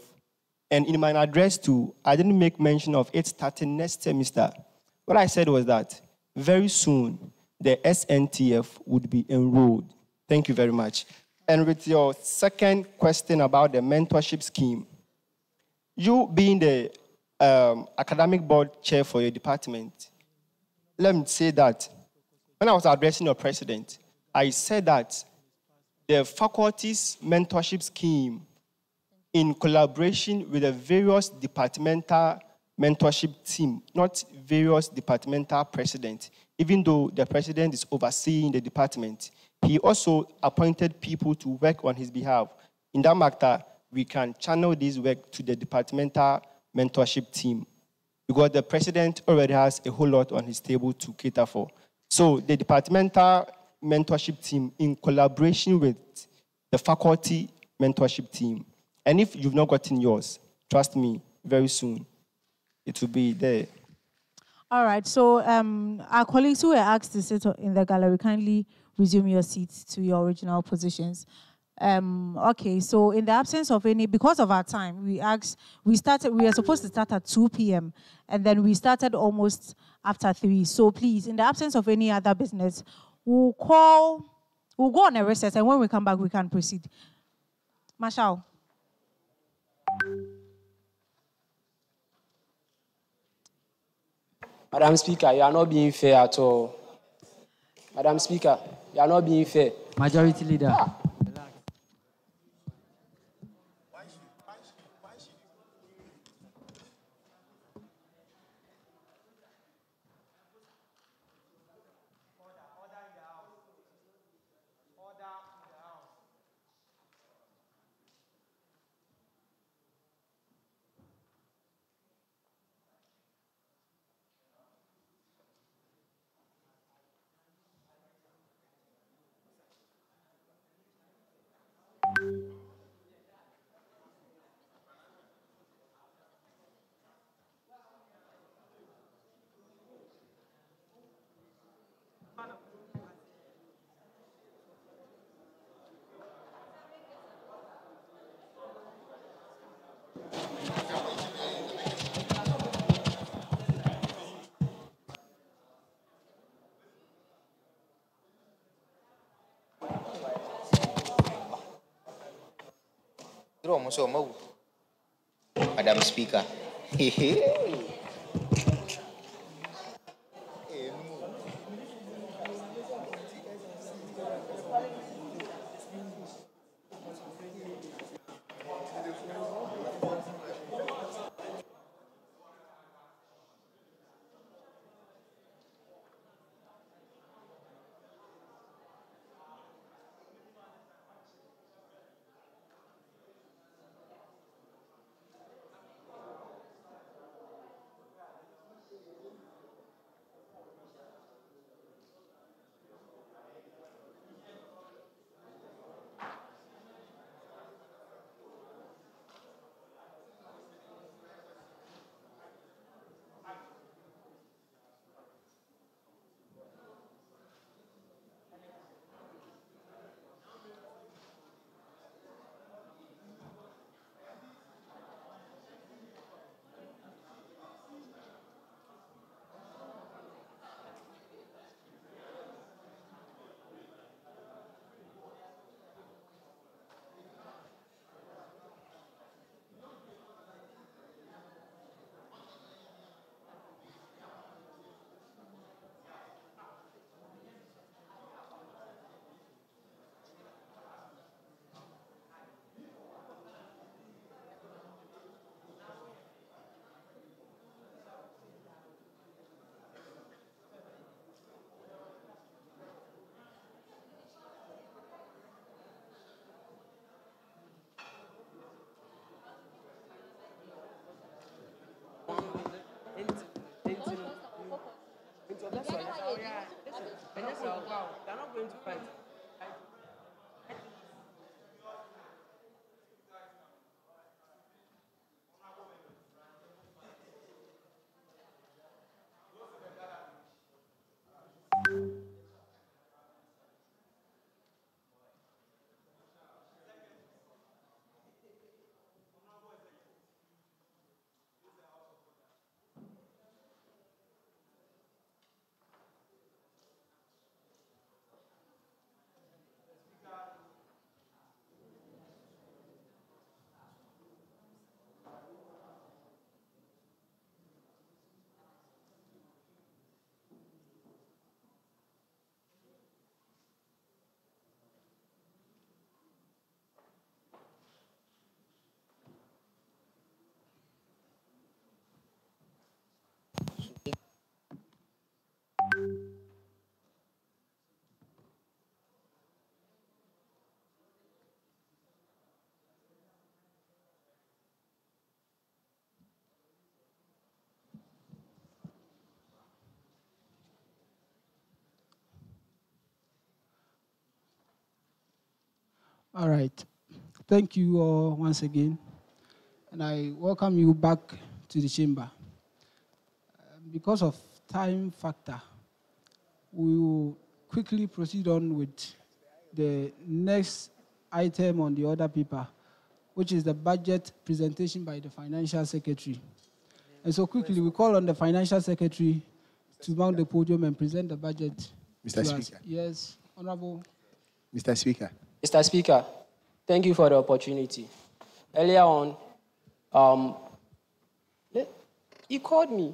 Speaker 4: and in my address too, I didn't make mention of it starting next semester. What I said was that very soon, the SNTF would be enrolled. Thank you very much. And with your second question about the mentorship scheme, you being the academic board chair for your department, let me say that when I was addressing your president, I said that the faculty's mentorship scheme in collaboration with the various departmental mentorship team, not various departmental presidents. Even though the president is overseeing the department, he also appointed people to work on his behalf. In that matter, we can channel this work to the departmental mentorship team because the president already has a whole lot on his table to cater for. So the departmental mentorship team in collaboration with the faculty mentorship team. And if you've not gotten yours, trust me, very soon, it will be there.
Speaker 3: All right, so our colleagues who were asked to sit in the gallery, kindly resume your seats to your original positions. Okay, so in the absence of any, because of our time, we were supposed to start at 2 p.m. and then we started almost after 3. So please, in the absence of any other business, we'll go on a recess, and when we come back, we can proceed. Marshall.
Speaker 14: Madam Speaker, you are not being fair at all. Madam Speaker, you are not being fair.
Speaker 6: Majority Leader.
Speaker 15: Madam Speaker.
Speaker 16: All right. Thank you all once again. And I welcome you back to the chamber. Because of time factor, we will quickly proceed on with the next item on the order paper, which is the budget presentation by the Financial Secretary. And so quickly, we call on the Financial Secretary to mount the podium and present the budget.
Speaker 7: Mr. Speaker.
Speaker 16: Yes, Honorable.
Speaker 7: Mr. Speaker.
Speaker 14: Mr. Speaker, thank you for the opportunity. Earlier on, you called me.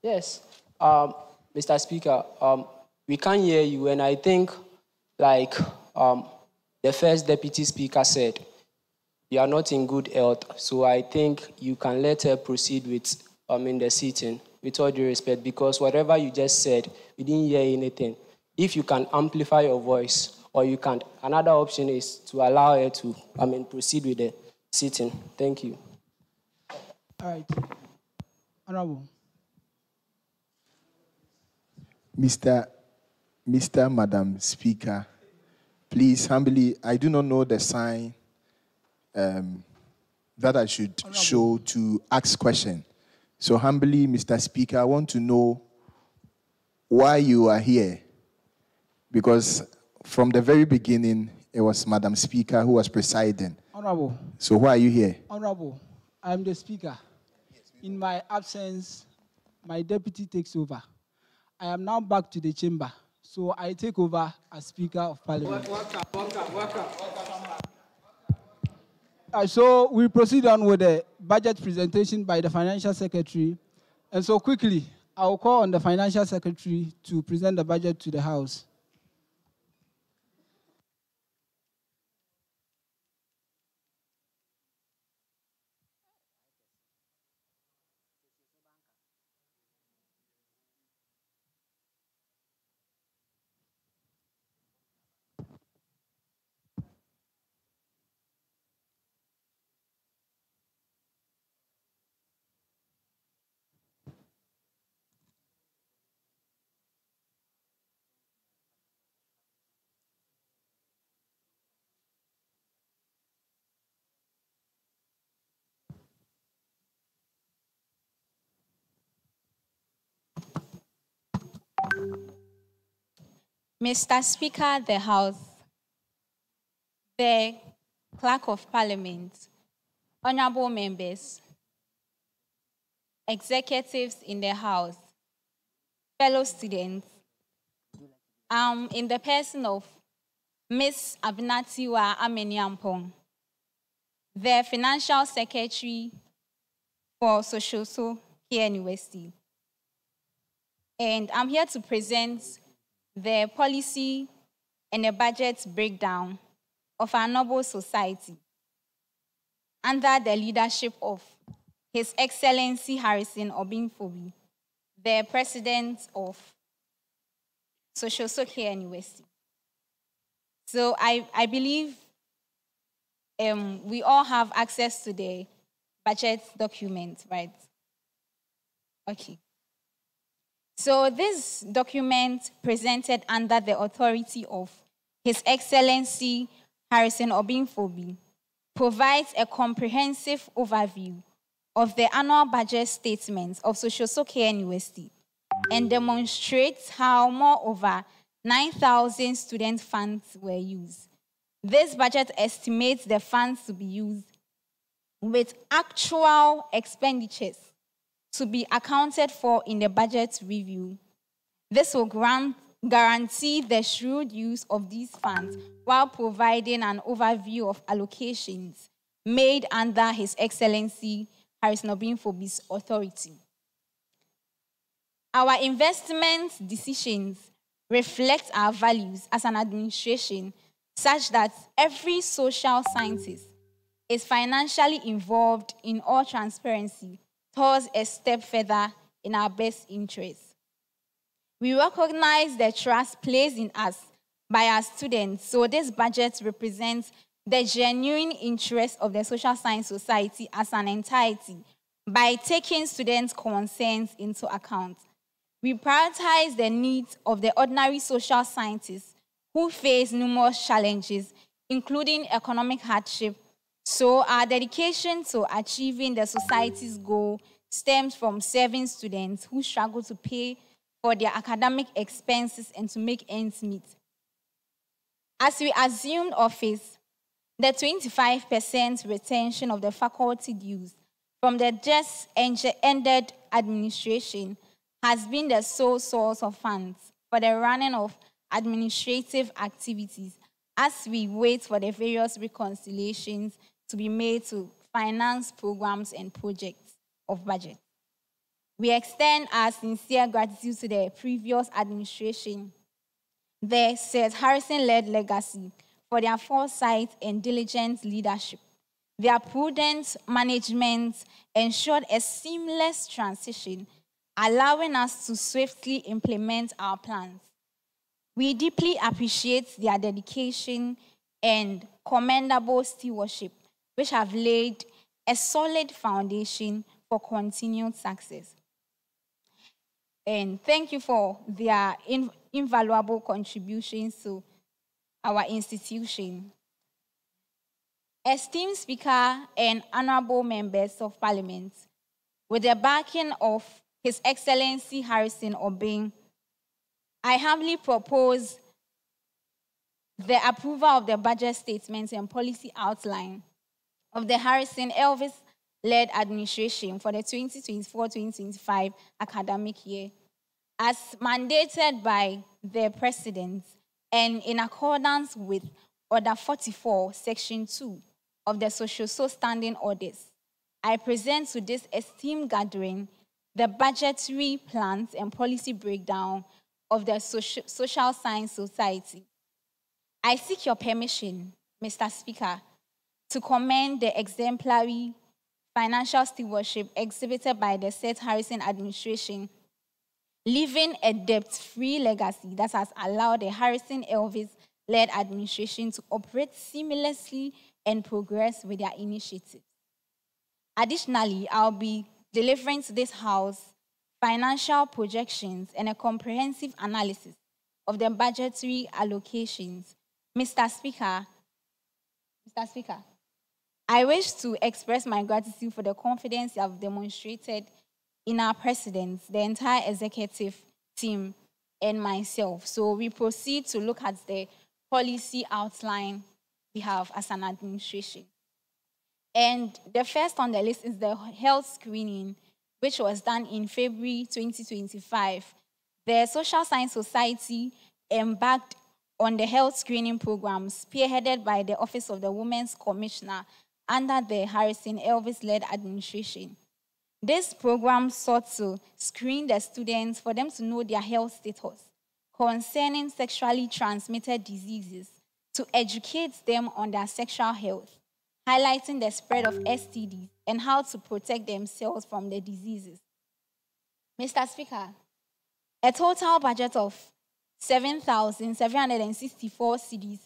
Speaker 14: Yes. Mr. Speaker, we can't hear you, and I think, like the first Deputy Speaker said, you are not in good health, so I think you can let her proceed with in the sitting, with all due respect, because whatever you just said, we didn't hear anything. If you can amplify your voice, or you can't, another option is to allow her to proceed with the sitting. Thank you.
Speaker 16: All right. Honorable.
Speaker 7: Madam Speaker, please humbly, I do not know the sign that I should show to ask question. So humbly, Mr. Speaker, I want to know why you are here. Because from the very beginning, it was Madam Speaker who was presiding.
Speaker 16: Honorable.
Speaker 7: So why are you here?
Speaker 16: Honorable, I am the Speaker. In my absence, my deputy takes over. I am now back to the chamber, so I take over as Speaker of Parliament. Welcome. So we proceed on with the budget presentation by the Financial Secretary. And so quickly, I will call on the Financial Secretary to present the budget to the House.
Speaker 17: Mr. Speaker, the House, the Clerk of Parliament, honorable members, executives in the House, fellow students, in the person of Ms. Abnatiwa Ameniampong, the Financial Secretary for Social here in University. And I'm here to present the policy and the budget breakdown of our noble society under the leadership of His Excellency Harrison Obinfobi, the President of Social here in University. So I believe we all have access to the budget document, right? Okay. So this document presented under the authority of His Excellency Harrison Obinfobi provides a comprehensive overview of the annual budget statements of Social Care University and demonstrates how more over 9,000 student funds were used. This budget estimates the funds to be used with actual expenditures to be accounted for in the budget review. This will guarantee the shrewd use of these funds while providing an overview of allocations made under His Excellency Harrison Obinfobi's authority. Our investment decisions reflect our values as an administration such that every social scientist is financially involved in all transparency towards a step further in our best interests. We recognize the trust placed in us by our students, so this budget represents the genuine interest of the social science society as an entirety by taking students' concerns into account. We prioritize the needs of the ordinary social scientists who face numerous challenges including economic hardship. So our dedication to achieving the society's goal stems from serving students who struggle to pay for their academic expenses and to make ends meet. As we assumed office, the 25% retention of the faculty dues from the just ended administration has been the sole source of funds for the running of administrative activities as we wait for the various reconciliations to be made to finance programs and projects of budget. We extend our sincere gratitude to the previous administration, the Sir Harrison-led legacy, for their foresight and diligent leadership. Their prudent management ensured a seamless transition, allowing us to swiftly implement our plans. We deeply appreciate their dedication and commendable stewardship, which have laid a solid foundation for continued success. And thank you for their invaluable contributions to our institution. Esteemed Speaker and honorable members of Parliament, with the backing of His Excellency Harrison Obeng, I humbly propose the approval of the budget statement and policy outline of the Harrison Elvis-led administration for the 2024-2025 academic year, as mandated by the President and in accordance with Order 44, Section 2 of the Social Standing Orders. I present to this esteemed gathering the budgetary plans and policy breakdown of the Social Science Society. I seek your permission, Mr. Speaker, to commend the exemplary financial stewardship exhibited by the Seth Harrison administration, leaving a debt-free legacy that has allowed the Harrison Elvis-led administration to operate seamlessly and progress with their initiatives. Additionally, I'll be delivering to this House financial projections and a comprehensive analysis of the budgetary allocations. Mr. Speaker, I wish to express my gratitude for the confidence you have demonstrated in our president, the entire executive team, and myself. So we proceed to look at the policy outline we have as an administration. And the first on the list is the health screening, which was done in February 2025. The Social Science Society embarked on the health screening program spearheaded by the Office of the Women's Commissioner under the Harrison Elvis-led administration. This program sought to screen the students for them to know their health status concerning sexually transmitted diseases, to educate them on their sexual health, highlighting the spread of STDs and how to protect themselves from the diseases. Mr. Speaker, a total budget of 7,764 cedis,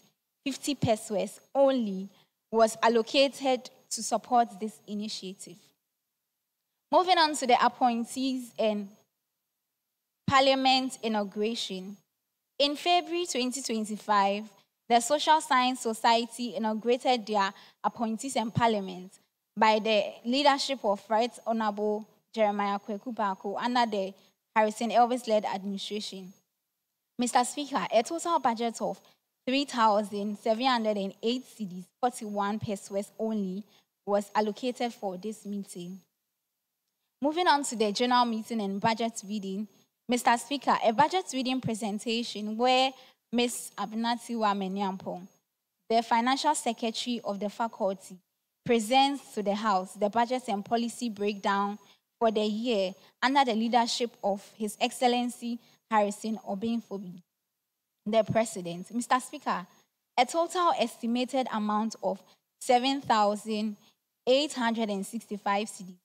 Speaker 17: 50 pesos only, was allocated to support this initiative. Moving on to the appointees and Parliament inauguration. In February 2025, the Social Science Society inaugurated their appointees and Parliament by the leadership of Right Honorable Jeremiah Kweku Bako under the Harrison Elvis-led administration. Mr. Speaker, a total budget of 3,708 cedis, 41 pesos only, was allocated for this meeting. Moving on to the general meeting and budget reading, Mr. Speaker, a budget reading presentation where Ms. Abinati Wamenyampong, the Financial Secretary of the faculty, presents to the House the budget and policy breakdown for the year under the leadership of His Excellency Harrison Obeng, the President. Mr. Speaker, a total estimated amount of 7,865 cedis,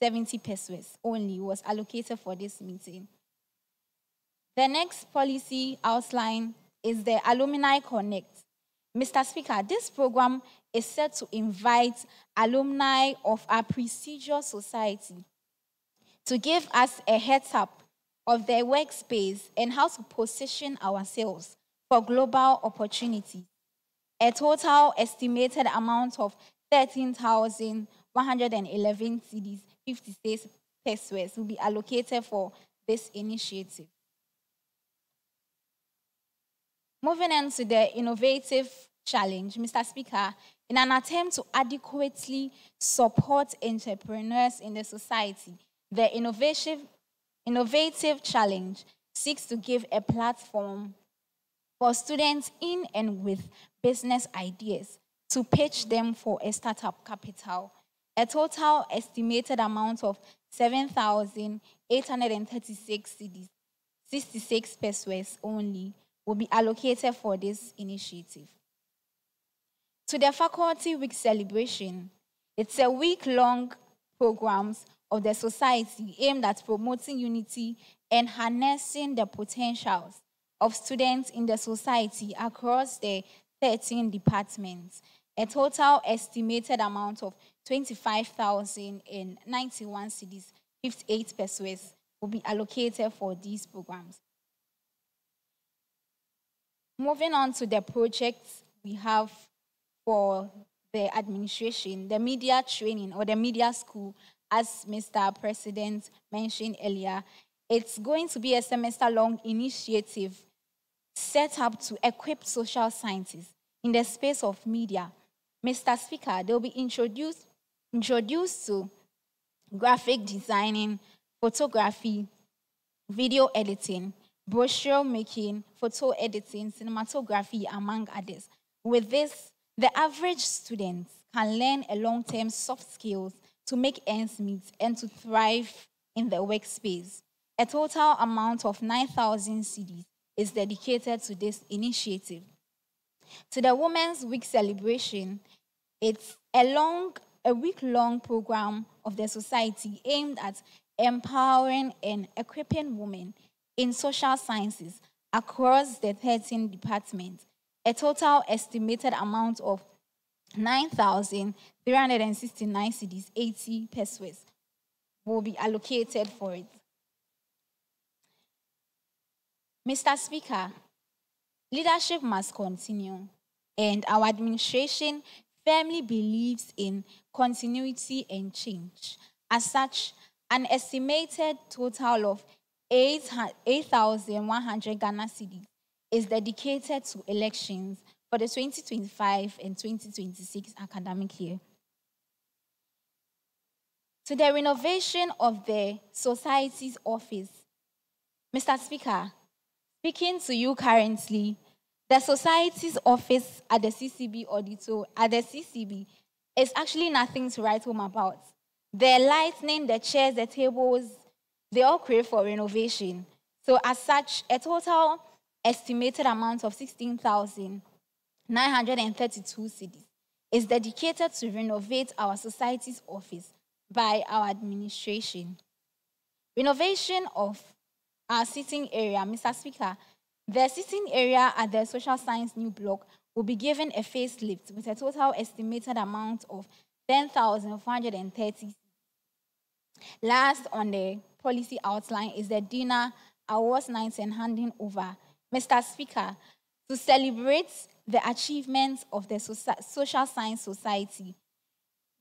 Speaker 17: 70 pesos only, was allocated for this meeting. The next policy outline is the Alumni Connect. Mr. Speaker, this program is set to invite alumni of our prestigious society to give us a heads up of their workspace and how to position ourselves for global opportunities. a total estimated amount of 13,111 cedis, 56 pesos will be allocated for this initiative. Moving on to the innovative challenge, Mr. Speaker, in an attempt to adequately support entrepreneurs in the society, the innovative challenge seeks to give a platform for students in and with business ideas to pitch them for a startup capital. A total estimated amount of 7,836 cedis, 66 pesos only, will be allocated for this initiative. To the Faculty Week celebration, it's a week-long program of the society aimed at promoting unity and harnessing the potentials of students in the society across the 13 departments. A total estimated amount of 25,091 cedis, 58 pesos, will be allocated for these programs. Moving on to the projects we have for the administration, the media training or the media school, as Mr. President mentioned earlier, it's going to be a semester-long initiative set up to equip social scientists in the space of media. Mr. Speaker, they'll be introduced to graphic designing, photography, video editing, brochure making, photo editing, cinematography, among others. With this, the average student can learn a long-term soft skills to make ends meet and to thrive in the workspace. A total amount of 9,000 cedis is dedicated to this initiative. To the Women's Week celebration, it's a week-long program of the society aimed at empowering and equipping women in social sciences across the 13 departments. A total estimated amount of 9,369 cedis, 80 pesos, will be allocated for it. Mr. Speaker, leadership must continue, and our administration firmly believes in continuity and change. As such, an estimated total of 8,100 Ghana cedis is dedicated to elections for the 2025 and 2026 academic year. To the renovation of the Society's office, Mr. Speaker, speaking to you currently, the Society's office at the CCB is actually nothing to write home about. The lighting, the chairs, the tables, they all crave for renovation. So as such, a total estimated amount of 16,932 cedis is dedicated to renovate our Society's office by our administration. Renovation of our sitting area, Mr. Speaker, the sitting area at the Social Science New Block will be given a facelift with a total estimated amount of 10,430. Last on the policy outline is the dinner, awards nights, and handing over. Mr. Speaker, to celebrate the achievements of the Social Science Society,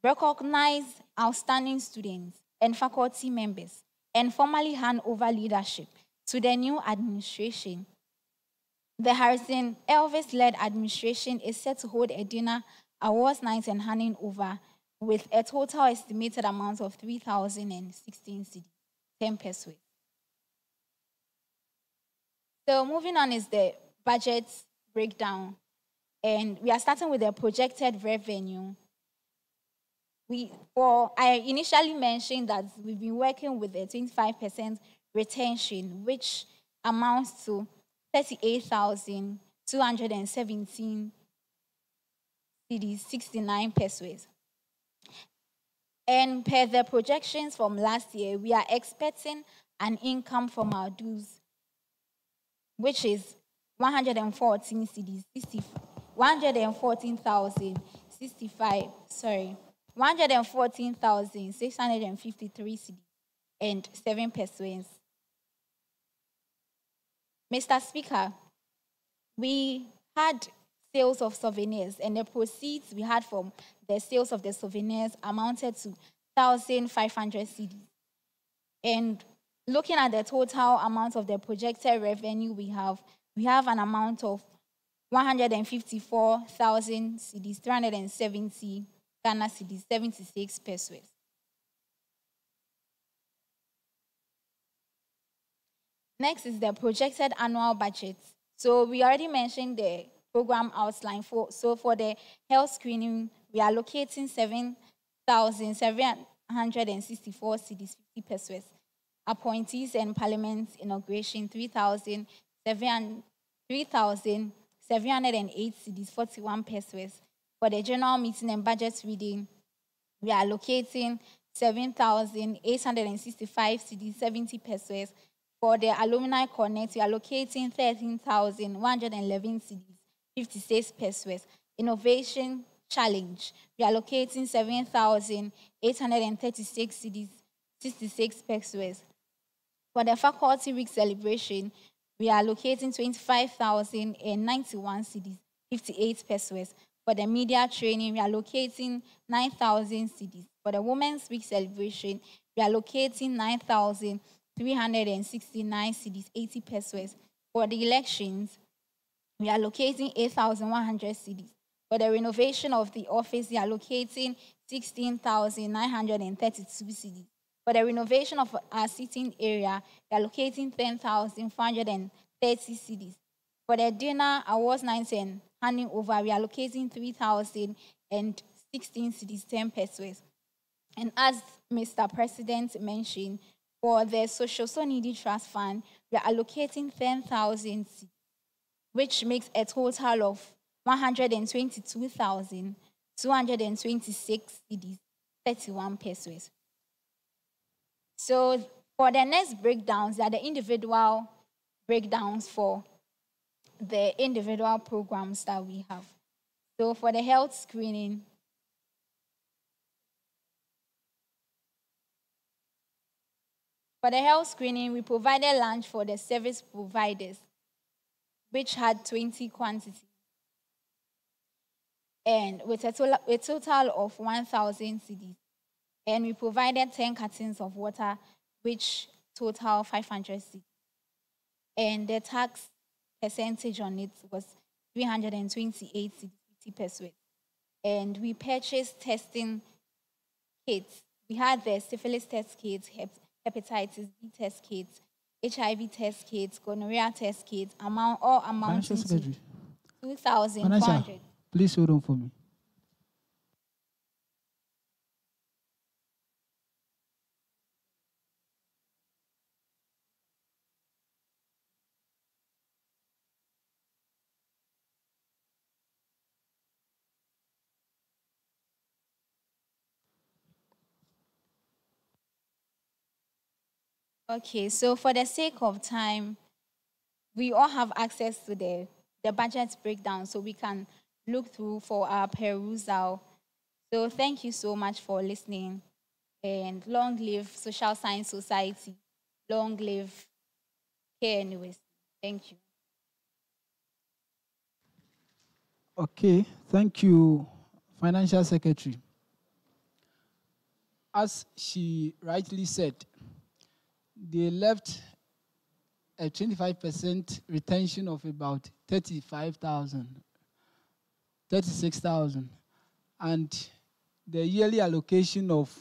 Speaker 17: recognize outstanding students and faculty members, and formally hand over leadership to the new administration, the Harrison Elvis-led administration is set to hold a dinner, awards night, and handing over with a total estimated amount of 3,016 cedis, 10 pesos. So moving on is the budget breakdown. And we are starting with the projected revenue. I initially mentioned that we've been working with a 25% retention, which amounts to 38,217 cedis, 69 pesos. And per the projections from last year, we are expecting an income from our dues, which is 114 cedis, 114,653 cedis and 7 pesos. Mr. Speaker, we had sales of souvenirs, and the proceeds we had from the sales of the souvenirs amounted to 1,500 cedis. And looking at the total amount of the projected revenue we have an amount of 154,000 cedis, 370 Ghana cedis, 76 pesos. Next is the projected annual budget. So we already mentioned the program outline. For the health screening, we are allocating 7,764 cedis, 50 pesos. Appointees and parliament inauguration, 3,708 cedis, 41 pesos. For the general meeting and budget reading, we are allocating 7,865 cedis, 70 pesos. For the Alumni Connect, we are allocating 13,111 cedis, 56 pesos. Innovation Challenge, we are allocating 7,836 cedis, 66 pesos. For the Faculty Week celebration, we are allocating 25,091 cedis, 58 pesos. For the media training, we are allocating 9,000 cedis. For the Women's Week celebration, we are allocating 9,369 cedis, 80 pesos. For the elections, we are allocating 8,100 cedis. For the renovation of the office, we are allocating 16,932 cedis. For the renovation of our sitting area, we are allocating 10,430 cedis. For the dinner, awards nights and handing over, we are allocating 3,016 cedis, 10 pesos. And as Mr. President mentioned, for the Social Needy Trust Fund, we are allocating 10,000 cedis, which makes a total of 122,226 cedis, 31 pesos. So for the next breakdowns, they are the individual breakdowns for the individual programs that we have. So for the health screening, we provided lunch for the service providers, which had 20 quantity, and with a total of 1,000 cedis. And we provided 10 cartons of water, which total 500 cedis. And the tax percentage on it was 328 cedis, 50 pesos. And we purchased testing kits. We had the syphilis test kits, hepatitis B test kits, HIV test kits, gonorrhea test kits, all amounting to 2,400.
Speaker 16: Please hold on for me.
Speaker 17: Okay, so for the sake of time, we all have access to the budget breakdown, so we can look through for our perusal. So thank you so much for listening, and long live Social Science Society, long live KNUS. Thank you.
Speaker 16: Okay, thank you, Financial Secretary. As she rightly said, they left a 25% retention of about 36,000, and the yearly allocation of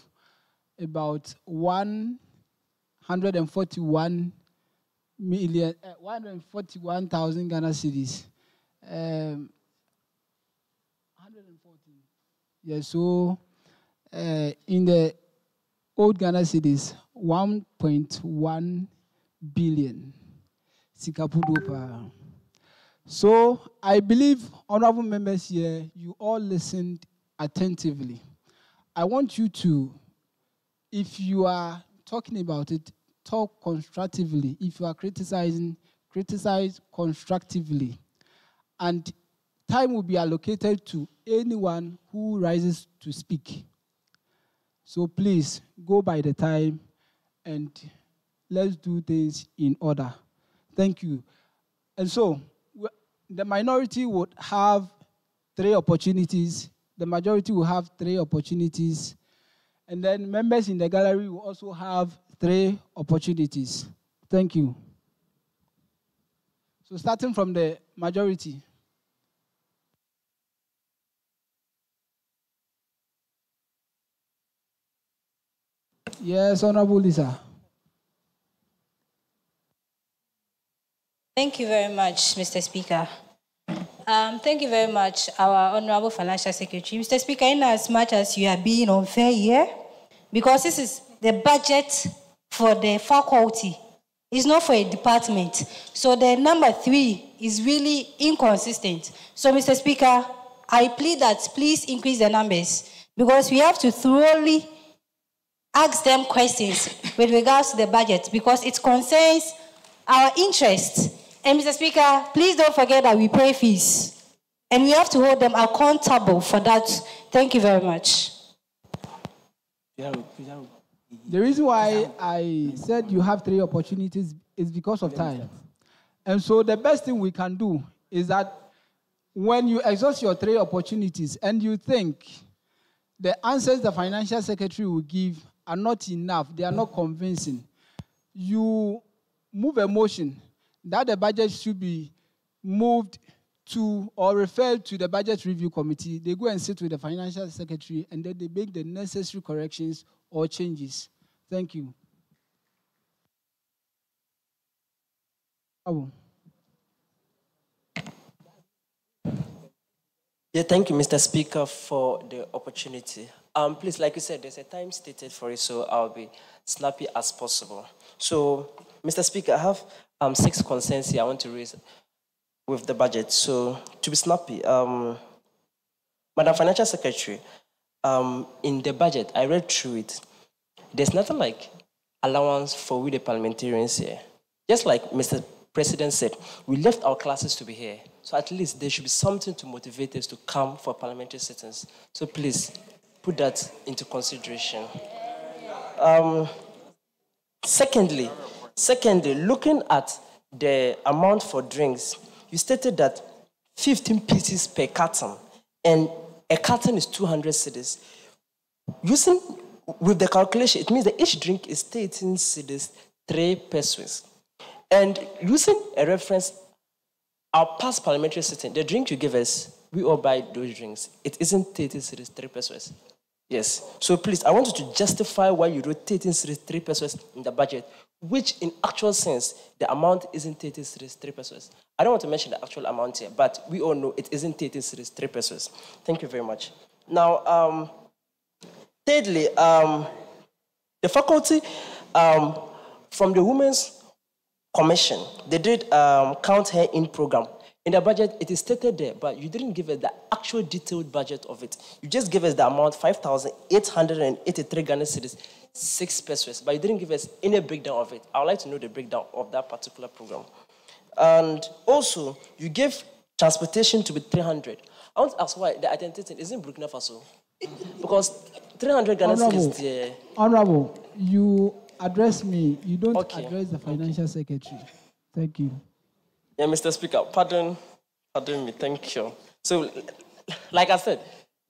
Speaker 16: about 141,000 Ghana cedis. 114. Yeah, so in the old Ghana cedis, 1.1 billion. So I believe, honorable members here, you all listened attentively. I want you to, if you are talking about it, talk constructively. If you are criticizing, criticize constructively. And time will be allocated to anyone who rises to speak. So please, go by the time and let's do things in order. Thank you. And so, the minority would have 3 opportunities. The majority will have 3 opportunities. And then members in the gallery will also have 3 opportunities. Thank you. So starting from the majority. Yes, Honorable Lisa.
Speaker 18: Thank you very much, Mr. Speaker. Thank you very much, our Honorable Financial Secretary. Mr. Speaker, in as much as you are being unfair here, because this is the budget for the faculty, it's not for a department. So the number 3 is really inconsistent. So, Mr. Speaker, I plead that please increase the numbers, because we have to thoroughly ask them questions with regards to the budget, because it concerns our interests. And Mr. Speaker, please don't forget that we pay fees, and we have to hold them accountable for that. Thank you very much.
Speaker 16: The reason why I said you have 3 opportunities is because of time. And so the best thing we can do is that when you exhaust your 3 opportunities and you think the answers the Financial Secretary will give are not enough, they are not convincing, you move a motion that the budget should be moved to or referred to the Budget Review Committee. They go and sit with the Financial Secretary, and then they make the necessary corrections or changes. Thank you.
Speaker 2: Yeah, thank you, Mr. Speaker, for the opportunity. Please, like you said, there's a time stated for it, so I'll be snappy as possible. So, Mr. Speaker, I have 6 concerns here I want to raise with the budget. So, to be snappy, Madam Financial Secretary, in the budget, I read through it. There's nothing like allowance for we the parliamentarians here. Just like Mr. President said, we left our classes to be here. So at least there should be something to motivate us to come for parliamentary sittings. So please, put that into consideration. Secondly, looking at the amount for drinks, you stated that 15 pieces per carton, and a carton is 200 cedis. With the calculation, it means that each drink is 13 cedis, 3 pesos. And using a reference, our past parliamentary sitting, the drink you give us, we all buy those drinks. It isn't 13 cedis, 3 pesos. Yes. So please, I want you to justify why you wrote 13 cedis, 3 pesos in the budget, which in actual sense, the amount isn't 13 cedis, 3 pesos. I don't want to mention the actual amount here, but we all know it isn't 13 cedis, 3 pesos. Thank you very much. Now, thirdly, the faculty from the Women's Commission, they did Count Her In program. In the budget, it is stated there, but you didn't give us the actual detailed budget of it. You just gave us the amount, 5,883 Ghana cedis, 6 pesos, but you didn't give us any breakdown of it. I would like to know the breakdown of that particular program. And also, you gave transportation to be 300. I want to ask why the identity isn't Burkina Faso. Because 300 Ghana cedis.
Speaker 16: Honorable, you address me. You don't address the Financial Secretary. Thank you.
Speaker 2: Yeah, Mr. Speaker, pardon me, thank you. So, like I said,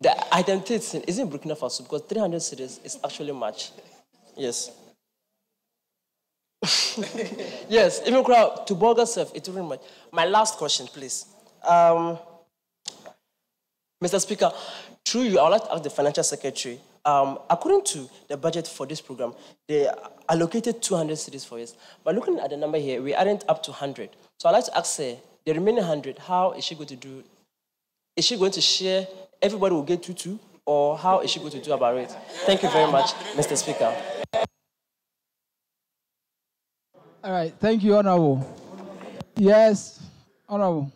Speaker 2: the identity isn't Burkina Faso because 300 cedis is actually much. Yes. Yes, even to Bulgar self, it's very much. My last question, please. Mr. Speaker, through you, I would like to ask the Financial Secretary, according to the budget for this program, they allocated 200 cedis for us. But looking at the number here, we aren't up to 100. So I'd like to ask her, the remaining 100, how is she going to do? Is she going to share, everybody will get 2, or how is she going to do about it? Thank you very much, Mr. Speaker.
Speaker 16: All right, thank you, Honorable. Yes, Honorable.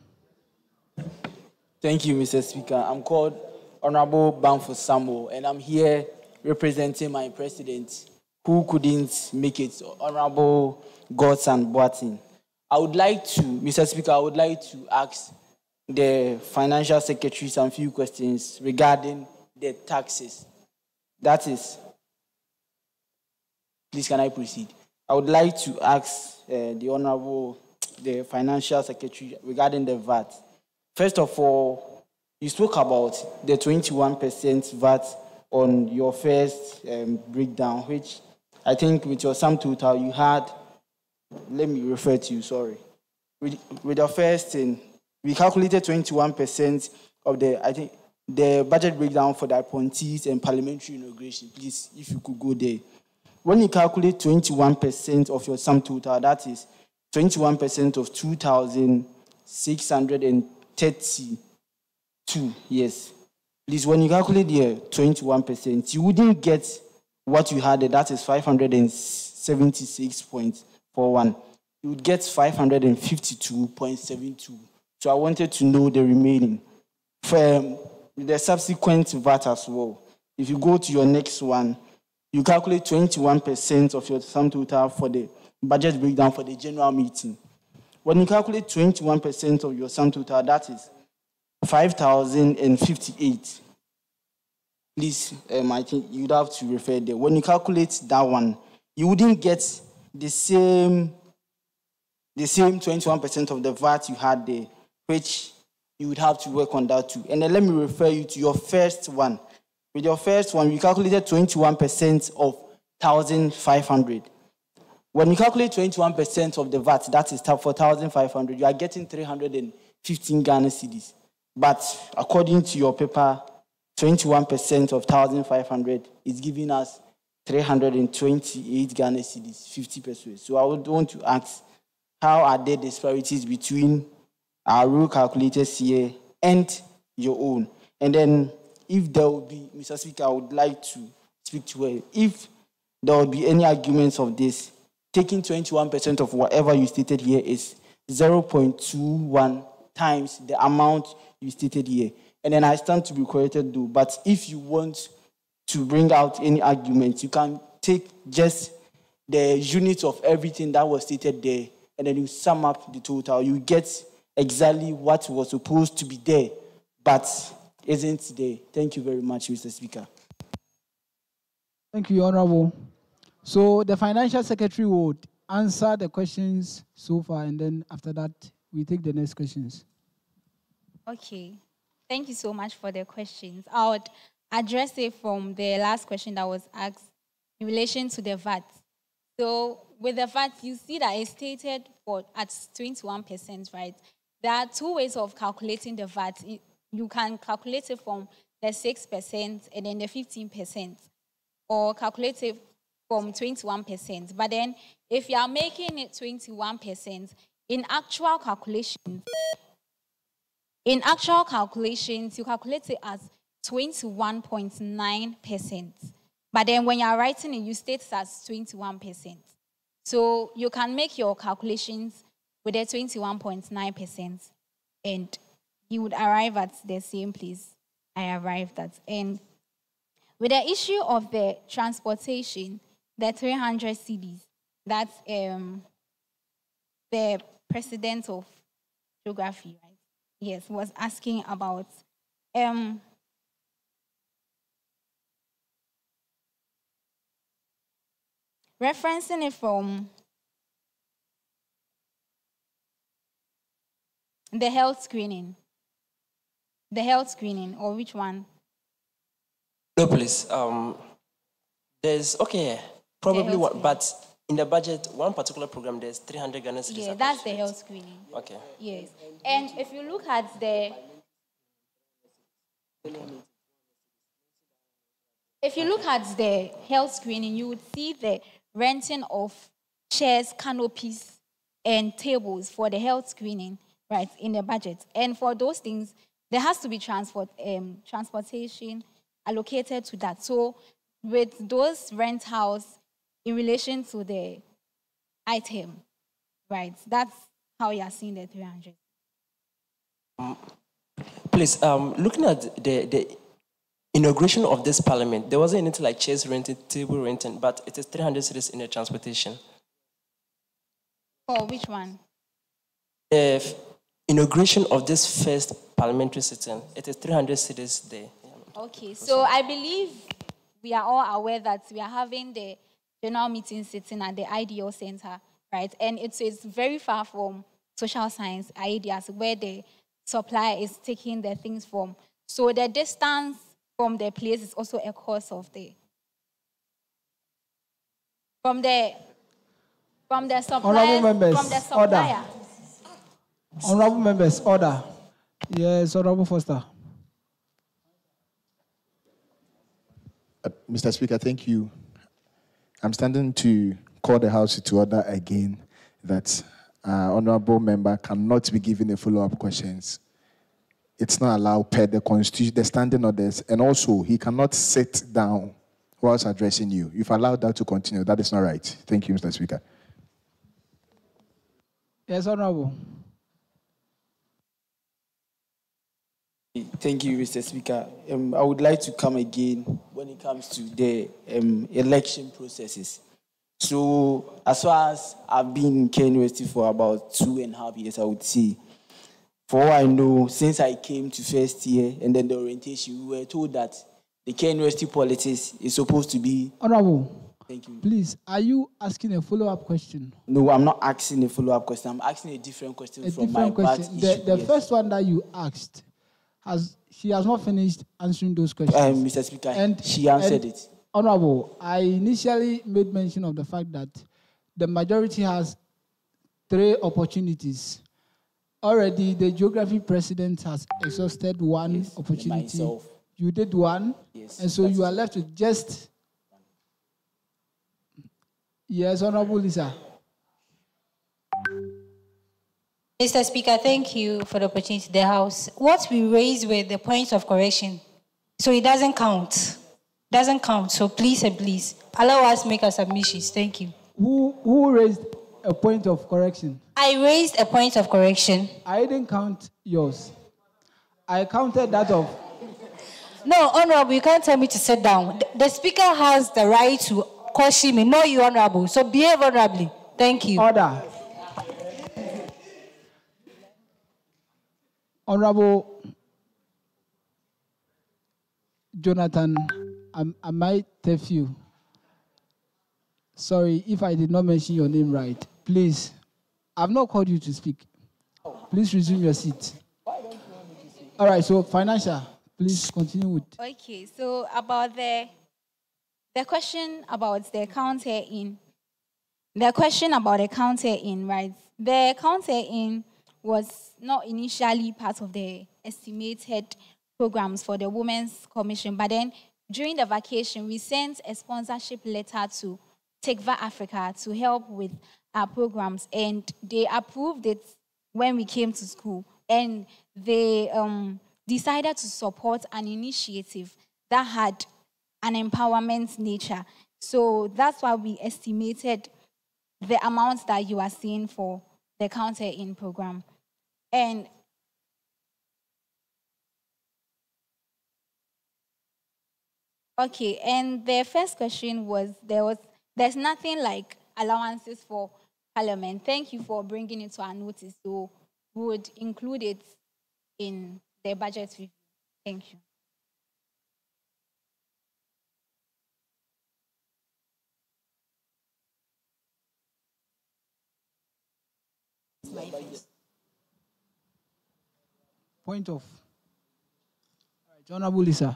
Speaker 19: Thank you, Mr. Speaker. I'm called Honorable Bamfo Samuel, and I'm here representing my president, who couldn't make it, Honorable Godson Boatin. I would like to, Mr. Speaker, I would like to ask the Financial Secretary some few questions regarding the taxes. That is, please can I proceed? I would like to ask the Financial Secretary regarding the VAT. First of all, you spoke about the 21% VAT on your first breakdown, which I think with your sum total you had, let me refer to you, sorry. With your first thing, we calculated 21% of the budget breakdown for the appointees and parliamentary inauguration. Please, if you could go there. When you calculate 21% of your sum total, that is 21% of 2,632. Yes. Please, when you calculate the 21%, you wouldn't get what you had there, that is 576.41. You would get 552.72. So I wanted to know the remaining. For the subsequent VAT as well, if you go to your next one, you calculate 21% of your sum total for the budget breakdown for the general meeting. When you calculate 21% of your sum total, that is 5,058. Please, I think you'd have to refer there. When you calculate that one, you wouldn't get the same 21% of the VAT you had there, which you would have to work on that too. And then let me refer you to your first one. With your first one, you calculated 21% of 1,500. When you calculate 21% of the VAT, that is for 1,500, you are getting 315 Ghana cedis. But according to your paper, 21% of 1,500 is giving us 328 Ghana cedis, 50 pesos. So I would want to ask, how are there disparities between our rule calculators here and your own? And then, if there will be, Mr. Speaker, I would like to speak to her. If there will be any arguments of this, taking 21% of whatever you stated here is 0.21 times the amount you stated here. And then I stand to be corrected though. But if you want to bring out any arguments, you can take just the units of everything that was stated there, and then you sum up the total. You get exactly what was supposed to be there, but isn't there. Thank you very much, Mr. Speaker.
Speaker 16: Thank you, Honorable. So the Financial Secretary would answer the questions so far, and then after that, we take the next questions.
Speaker 17: Okay. Thank you so much for the questions. I would address it from the last question that was asked in relation to the VAT. So with the VAT, you see that it's stated at 21%, right? There are two ways of calculating the VAT. You can calculate it from the 6% and then the 15%, or calculate it from 21%. But then if you are making it 21%, in actual calculations, you calculate it as 21.9%. But then when you are writing it, you state it as 21%. So you can make your calculations with a 21.9%, and you would arrive at the same place I arrived at. And with the issue of the transportation, the 300 cedis, that's the president of geography, right? Yes, was asking about. Referencing it from the health screening. The health screening, or which one?
Speaker 2: No, please. There's, okay, probably one, but in the budget, one particular program, there's 300 Ghana cedis.
Speaker 17: Yeah, that's the health screening.
Speaker 2: Okay.
Speaker 17: Yes. And if you look at the... If you look at the health screening, you would see the renting of chairs, canopies, and tables for the health screening, right, in the budget. And for those things, there has to be transportation allocated to that. So with those rent house in relation to the item, right, that's how you are seeing the 300.
Speaker 2: Please, looking at the inauguration of this parliament, there wasn't anything like chairs renting, table renting, but it is 300 cedis in the transportation.
Speaker 17: Oh, which one?
Speaker 2: The inauguration of this first parliamentary sitting, it is 300 cedis there.
Speaker 17: Okay, so I believe we are all aware that we are having the general meeting sitting at the IDO Center, right? And it's very far from social science ideas, where the supplier is taking the things from. So the distance from the place is also a cost of the from the supplier.
Speaker 16: Honorable members,
Speaker 17: From the supplier.
Speaker 16: Honorable members, order. Yes, Honorable Foster.
Speaker 7: Mr. Speaker, thank you. I'm standing to call the House to order again that honorable member cannot be given a follow-up questions. It's not allowed per the constitution, the standing orders, and also he cannot sit down whilst addressing you. If allowed that to continue, that is not right. Thank you, Mr. Speaker.
Speaker 16: Yes, Honorable.
Speaker 19: Thank you, Mr. Speaker. I would like to come again when it comes to the election processes. So, as far as I've been in Kenya University for about 2.5 years, I would say, for all I know, since I came to first year and then the orientation, we were told that the Kenya University politics is supposed to be...
Speaker 16: Honorable,
Speaker 19: thank you.
Speaker 16: Please, are you asking a follow-up question?
Speaker 19: No, I'm not asking a follow-up question. I'm asking a different question from my part.
Speaker 16: The first one that you asked, she has not finished answering those questions.
Speaker 19: Mr. Speaker, and she answered it.
Speaker 16: Honorable, I initially made mention of the fact that the majority has 3 opportunities. Already, the geography president has exhausted one opportunity.
Speaker 19: Myself.
Speaker 16: You did one,
Speaker 19: yes,
Speaker 16: and so you are left with just... Yes, Honorable Lisa.
Speaker 18: Mr. Speaker, thank you for the opportunity. The House, what we raised with the points of correction, so it doesn't count. Doesn't count. So please and please allow us make our submissions. Thank you.
Speaker 16: Who raised a point of correction?
Speaker 18: I raised a point of correction.
Speaker 16: I didn't count yours. I counted that of...
Speaker 18: No, Honorable, you can't tell me to sit down. The Speaker has the right to caution me, not you, Honorable. So behave honorably. Thank you.
Speaker 16: Order. Honorable Jonathan, I might tell you. Sorry if I did not mention your name right. Please, I've not called you to speak. Please resume your seat. All right, so financial, please continue with.
Speaker 17: Okay, so about the question about the counter-in. The question about the counter-in, right? The counter-in was not initially part of the estimated programs for the Women's Commission, but then during the vacation, we sent a sponsorship letter to TICVA Africa to help with our programs, and they approved it when we came to school, and they decided to support an initiative that had an empowerment nature. So that's why we estimated the amount that you are seeing for the counter-in program. And okay, and the first question was there's nothing like allowances for Parliament. Thank you for bringing it to our notice. So we would include it in the budget review. Thank you.
Speaker 16: Point of. All right, Honorable Lisa.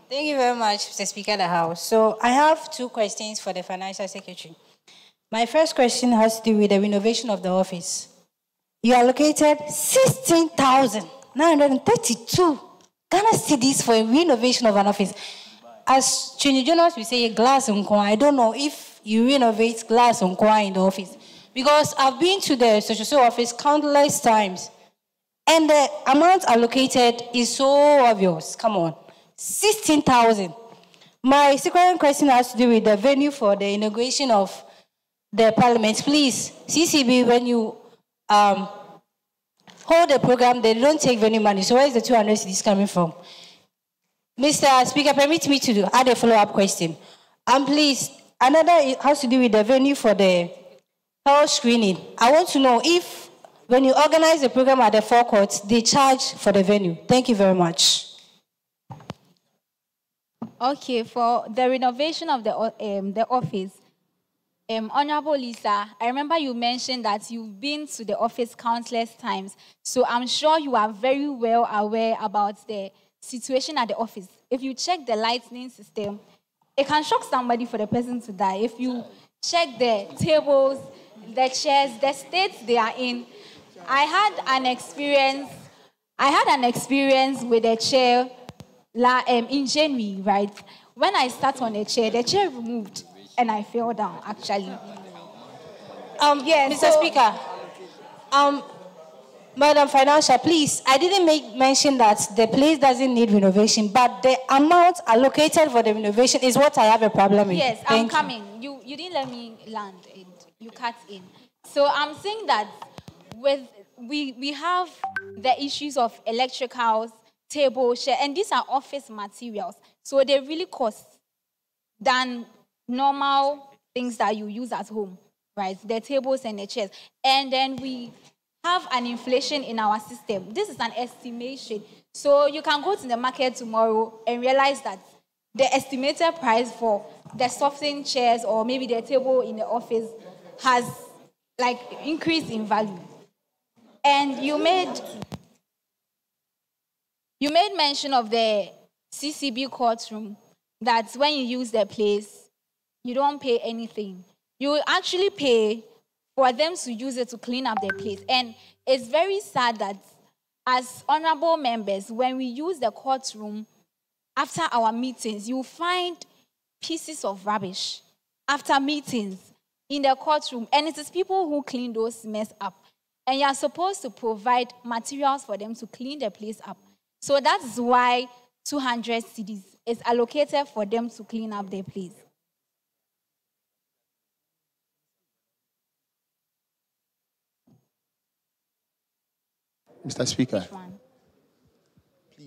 Speaker 18: Thank you very much, Mr. Speaker of the House. So I have 2 questions for the Financial Secretary. My first question has to do with the renovation of the office. You allocated 16,932 Ghana cedis for a renovation of an office. As Trini Jonas will say, glass on coin. I don't know if you renovate glass on coin in the office. Because I've been to the social office countless times, and the amount allocated is so obvious. Come on. 16,000. My second question has to do with the venue for the inauguration of the Parliament. Please, CCB, when you hold the program, they don't take venue money. So where is the 200 cedis coming from? Mr. Speaker, permit me to add a follow-up question. And please, another has to do with the venue for the health screening. I want to know if, when you organize the program at the forecourt, they charge for the venue. Thank you very much.
Speaker 17: Okay, for the renovation of the office, Honorable Lisa, I remember you mentioned that you've been to the office countless times, so I'm sure you are very well aware about the situation at the office. If you check the lighting system, it can shock somebody for the person to die. If you check the tables, the chairs, the states they are in, I had an experience with a chair in January, right? When I sat on a chair, the chair removed and I fell down, actually.
Speaker 18: Mr. Speaker, Madam Financial, please, I didn't mention that the place doesn't need renovation, but the amount allocated for the renovation is what I have a problem with.
Speaker 17: Yes, I'm coming. You didn't let me land and you cut in. So I'm saying that we have the issues of electricals, table, chair, and these are office materials. So they really cost than normal things that you use at home, right? The tables and the chairs. And then we have an inflation in our system. This is an estimation. So you can go to the market tomorrow and realize that the estimated price for the softened chairs or maybe the table in the office has increased in value. And you made mention of the CCB courtroom, that when you use the place, you don't pay anything. You actually pay for them to use it to clean up their place. And it's very sad that as honorable members, when we use the courtroom after our meetings, you find pieces of rubbish after meetings in the courtroom. And it is people who clean those mess up. And you are supposed to provide materials for them to clean the place up. So that's why 200 cedis is allocated for them to clean up their place.
Speaker 7: Mr. Speaker.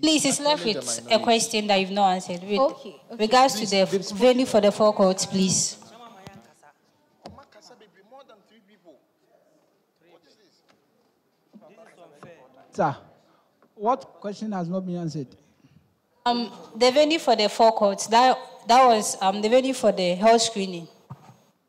Speaker 18: Please, it's left with a question that you've not answered. With regards to the venue for the forecourt, please.
Speaker 16: Sir, what question has not been answered?
Speaker 18: The venue for the forecourt, that was the venue for the health screening.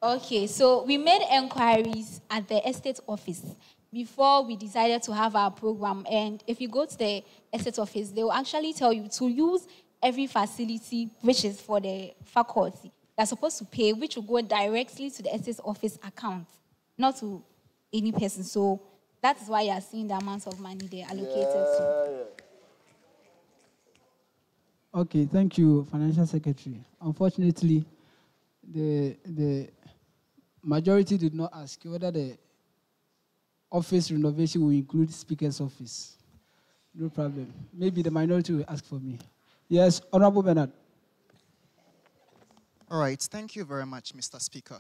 Speaker 17: Okay, so we made inquiries at the estate office before we decided to have our program. And if you go to the estate office, they will actually tell you to use every facility which is for the faculty. They're supposed to pay, which will go directly to the estate office account, not to any person. So that's why you're seeing the amount of money they allocated to.
Speaker 16: Okay, thank you, Financial Secretary. Unfortunately, the majority did not ask whether the office renovation will include Speaker's office. No problem. Maybe the minority will ask for me. Yes, Honorable Bernard.
Speaker 11: All right, thank you very much, Mr. Speaker.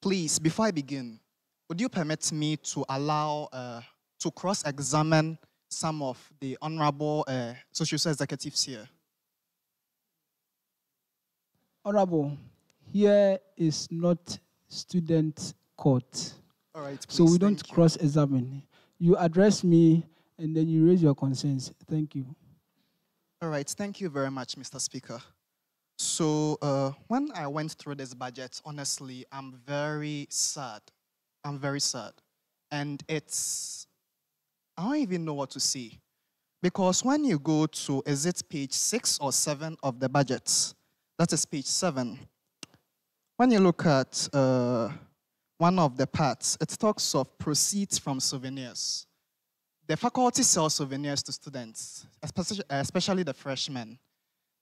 Speaker 11: Please, before I begin, would you permit me to allow, to cross-examine some of the honorable social executives here?
Speaker 16: Honorable, here is not student court.
Speaker 11: All right, please,
Speaker 16: so we don't cross-examine. You address me and then you raise your concerns. Thank you.
Speaker 11: All right, thank you very much, Mr. Speaker. So when I went through this budget, honestly, I'm very sad. I'm very sad. And I don't even know what to say. Because when you go to, is it page 6 or 7 of the budget? That is page 7. When you look at one of the parts, it talks of proceeds from souvenirs. The faculty sells souvenirs to students, especially the freshmen.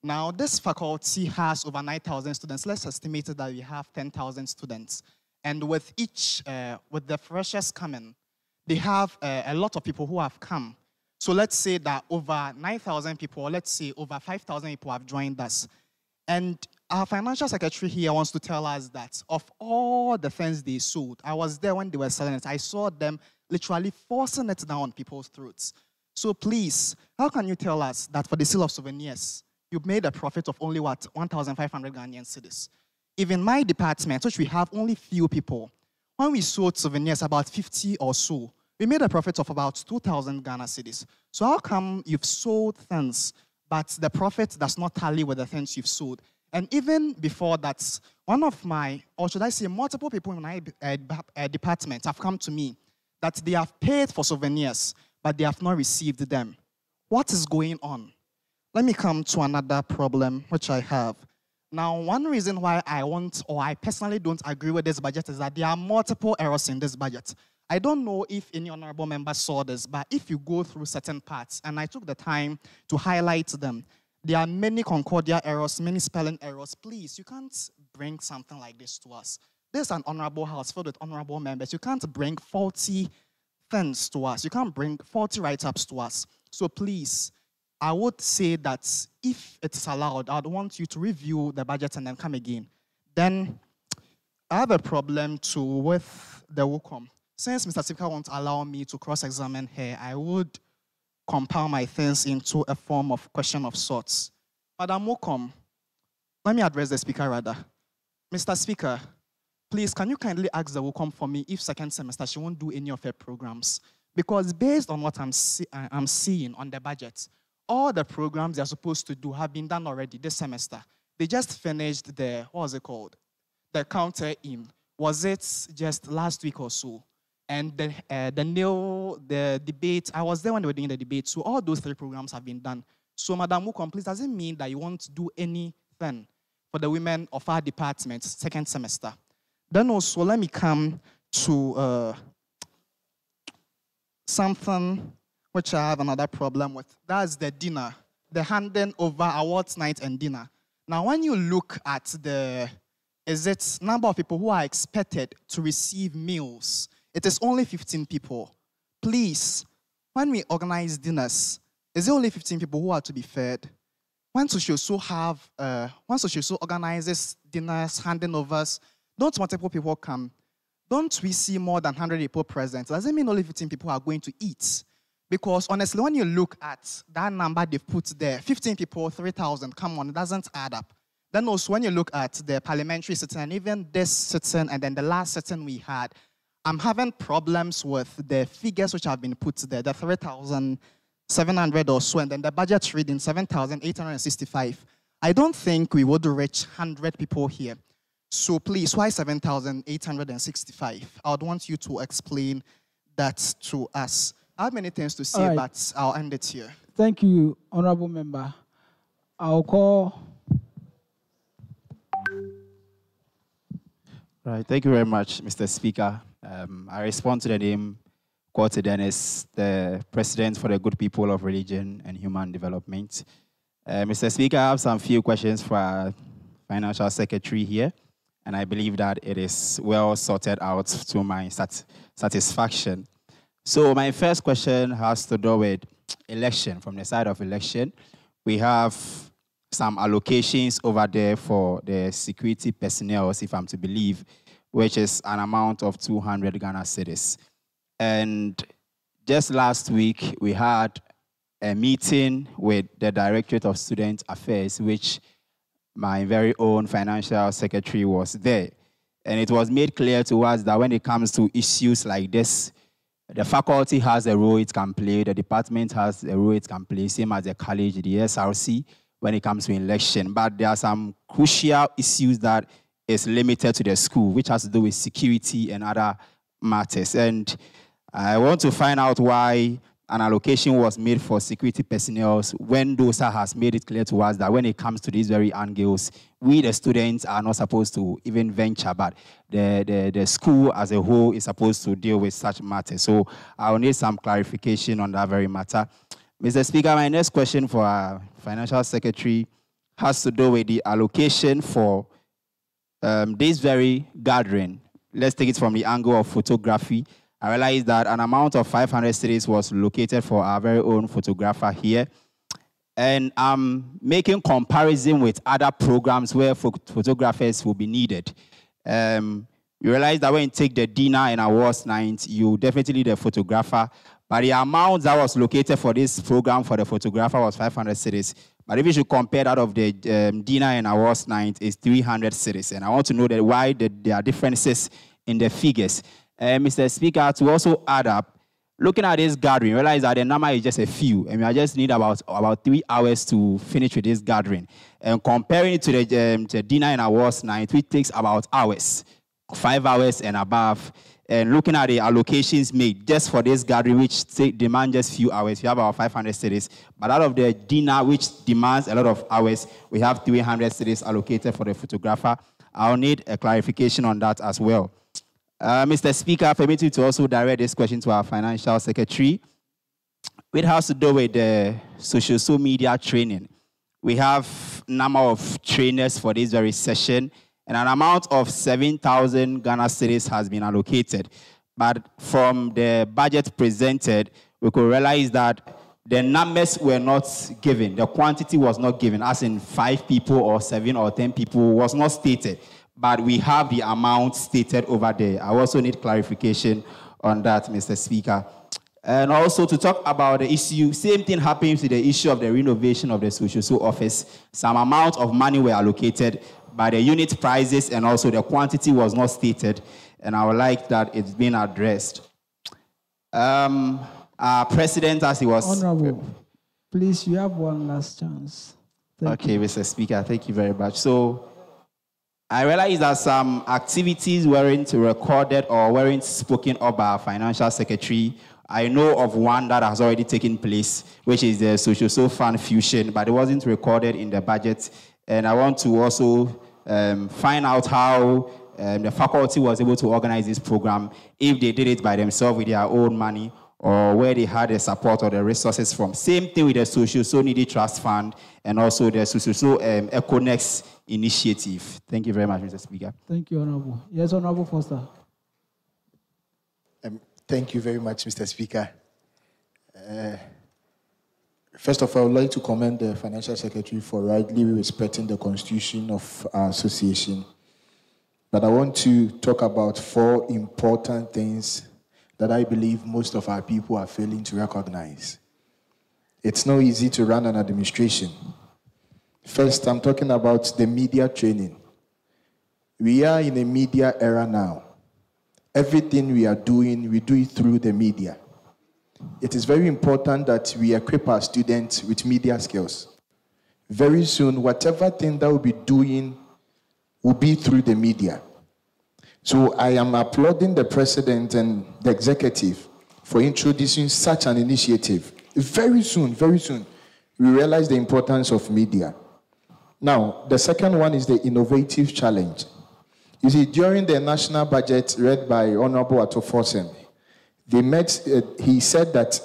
Speaker 11: Now, this faculty has over 9,000 students. Let's estimate that we have 10,000 students. And with with the freshers coming, they have a lot of people who have come. So let's say that over 9,000 people, or let's say over 5,000 people have joined us. And our financial secretary here wants to tell us that of all the things they sold, I was there when they were selling it. I saw them literally forcing it down on people's throats. So please, how can you tell us that for the sale of souvenirs, you've made a profit of only what, 1,500 Ghanaian cedis? Even my department, which we have only few people, when we sold souvenirs, about 50 or so, we made a profit of about 2,000 Ghana cedis. So how come you've sold things, but the profit does not tally with the things you've sold? And even before that, one of my, or should I say multiple people in my department have come to me that they have paid for souvenirs, but they have not received them. What is going on? Let me come to another problem which I have. Now, one reason why I personally don't agree with this budget is that there are multiple errors in this budget. I don't know if any honorable member saw this, but if you go through certain parts, and I took the time to highlight them, there are many Concordia errors, many spelling errors. Please, you can't bring something like this to us. This is an honorable house filled with honorable members. You can't bring faulty things to us. You can't bring faulty write-ups to us. So please, I would say that if it is allowed, I'd want you to review the budget and then come again. Then I have a problem too with the WUCOM. Since Mr. Speaker won't allow me to cross-examine her, I would compile my things into a form of question of sorts. Madam WUCOM, let me address the Speaker rather. Mr. Speaker, please, can you kindly ask the WUCOM for me if second semester she won't do any of her programs? Because based on what I'm seeing on the budget, all the programs they're supposed to do have been done already this semester. They just finished the, what was it called? The counter in. Was it just last week or so? And the debate, I was there when they were doing the debate, so all those 3 programs have been done. So, Madam WUCOM, please, does it mean that you won't do anything for the women of our department second semester? Then also, let me come to something which I have another problem with. That's the dinner, the handing over awards night and dinner. Now, when you look at the number of people who are expected to receive meals, it is only 15 people. Please, when we organize dinners, is it only 15 people who are to be fed? Once Oshoso organizes dinners, handing overs, don't multiple people come? Don't we see more than 100 people present? Does it mean only 15 people are going to eat? Because honestly, when you look at that number they've put there, 15 people, 3,000, come on, it doesn't add up. Then also when you look at the parliamentary sitting, and even this sitting, and then the last sitting we had, I'm having problems with the figures which have been put there, the 3,700 or so, and then the budget reading, 7,865. I don't think we would reach 100 people here. So please, why 7,865? I would want you to explain that to us. I have many things to say, right, but I'll end it here.
Speaker 16: Thank you, Honorable Member. I'll call.
Speaker 20: Right, thank you very much, Mr. Speaker. I respond to the name quoted as the President for the Good People of Religion and Human Development. Mr. Speaker, I have some few questions for our Financial Secretary here, and I believe that it is well sorted out to my satisfaction. So my first question has to do with election. From the side of election, we have some allocations over there for the security personnel, if I'm to believe, which is an amount of 200 Ghana cedis. And just last week, we had a meeting with the Directorate of Student Affairs, which my very own Financial Secretary was there. And it was made clear to us that when it comes to issues like this, the faculty has a role it can play, the department has a role it can play, same as the college, the SRC, when it comes to election. But there are some crucial issues that is limited to the school, which has to do with security and other matters. And I want to find out why an allocation was made for security personnel when DOSA has made it clear to us that when it comes to these very angles, we, the students, are not supposed to even venture, but the school as a whole is supposed to deal with such matters. So I'll need some clarification on that very matter. Mr. Speaker, my next question for our Financial Secretary has to do with the allocation for this very gathering. Let's take it from the angle of photography. I realized that an amount of 500 cedis was located for our very own photographer here. And I'm making comparison with other programs where photographers will be needed. You realize that when you take the dinner and awards night, you definitely need a photographer. But the amount that was located for this program for the photographer was 500 cedis. But if you should compare that of the dinner and awards night, it's 300 cedis. And I want to know that why there are differences in the figures. Mr. Speaker, to also add up, Looking at this gathering, realize that the number is just a few, and we just need about 3 hours to finish with this gathering. And comparing it to the dinner and awards night, which takes about hours, 5 hours and above. And looking at the allocations made just for this gathering, which demand just few hours, we have about 500 cedis. But out of the dinner, which demands a lot of hours, we have 300 cedis allocated for the photographer. I'll need a clarification on that as well. Mr. Speaker, permit me to also direct this question to our Financial Secretary. It has to do with the social media training. We have a number of trainers for this very session, and an amount of 7,000 Ghana cedis has been allocated. But from the budget presented, we could realize that the numbers were not given. The quantity was not given, as in 5 people or 7 or 10 people was not stated. But we have the amount stated over there. I also need clarification on that, Mr. Speaker. And also to talk about the issue, same thing happens with the issue of the renovation of the social office. Some amount of money were allocated, but the unit prices and also the quantity was not stated. And I would like that it's been addressed. Our president, as he was...
Speaker 16: Honorable, please, you have one last chance. Thank you.
Speaker 20: Mr. Speaker, thank you very much. So, I realize that some activities weren't recorded or weren't spoken of by our Financial Secretary. I know of one that has already taken place, which is the Social Fund Fusion, but it wasn't recorded in the budget. And I want to also find out how the faculty was able to organize this program, if they did it by themselves with their own money, or where they had the support or the resources from. Same thing with the Social Needy Trust Fund and also the Social Econex initiative. Thank you very much, Mr. Speaker.
Speaker 16: Thank you, Honorable. Yes, Honorable Foster.
Speaker 7: Thank you very much, Mr. Speaker. First of all, I would like to commend the Financial Secretary for rightly respecting the constitution of our association. But I want to talk about 4 important things that I believe most of our people are failing to recognize. It's not easy to run an administration. First, I'm talking about the media training. We are in a media era now. Everything we are doing, we do it through the media. It is very important that we equip our students with media skills. Very soon, whatever thing that we'll be doing will be through the media. So I am applauding the president and the executive for introducing such an initiative. Very soon, we realize the importance of media. Now, the second one is the innovative challenge. You see, during the national budget read by Honorable Atto-Forsen, he said that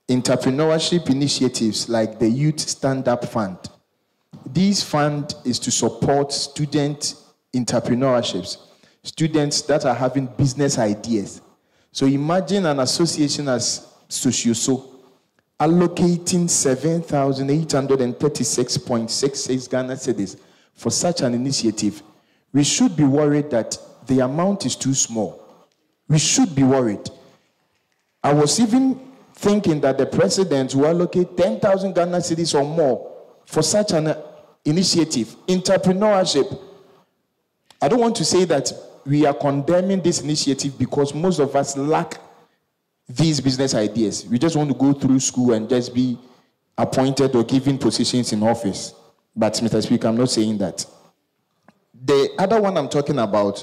Speaker 7: entrepreneurship initiatives like the Youth Stand-Up Fund, this fund is to support student entrepreneurships, students that are having business ideas. So imagine an association as Socioso allocating 7,836.66 Ghana cedis for such an initiative. We should be worried that the amount is too small. We should be worried. I was even thinking that the president will allocate 10,000 Ghana cedis or more for such an initiative, entrepreneurship. I don't want to say that we are condemning this initiative because most of us lack these business ideas. We just want to go through school and just be appointed or given positions in office. But, Mr. Speaker, I'm not saying that. The other one I'm talking about,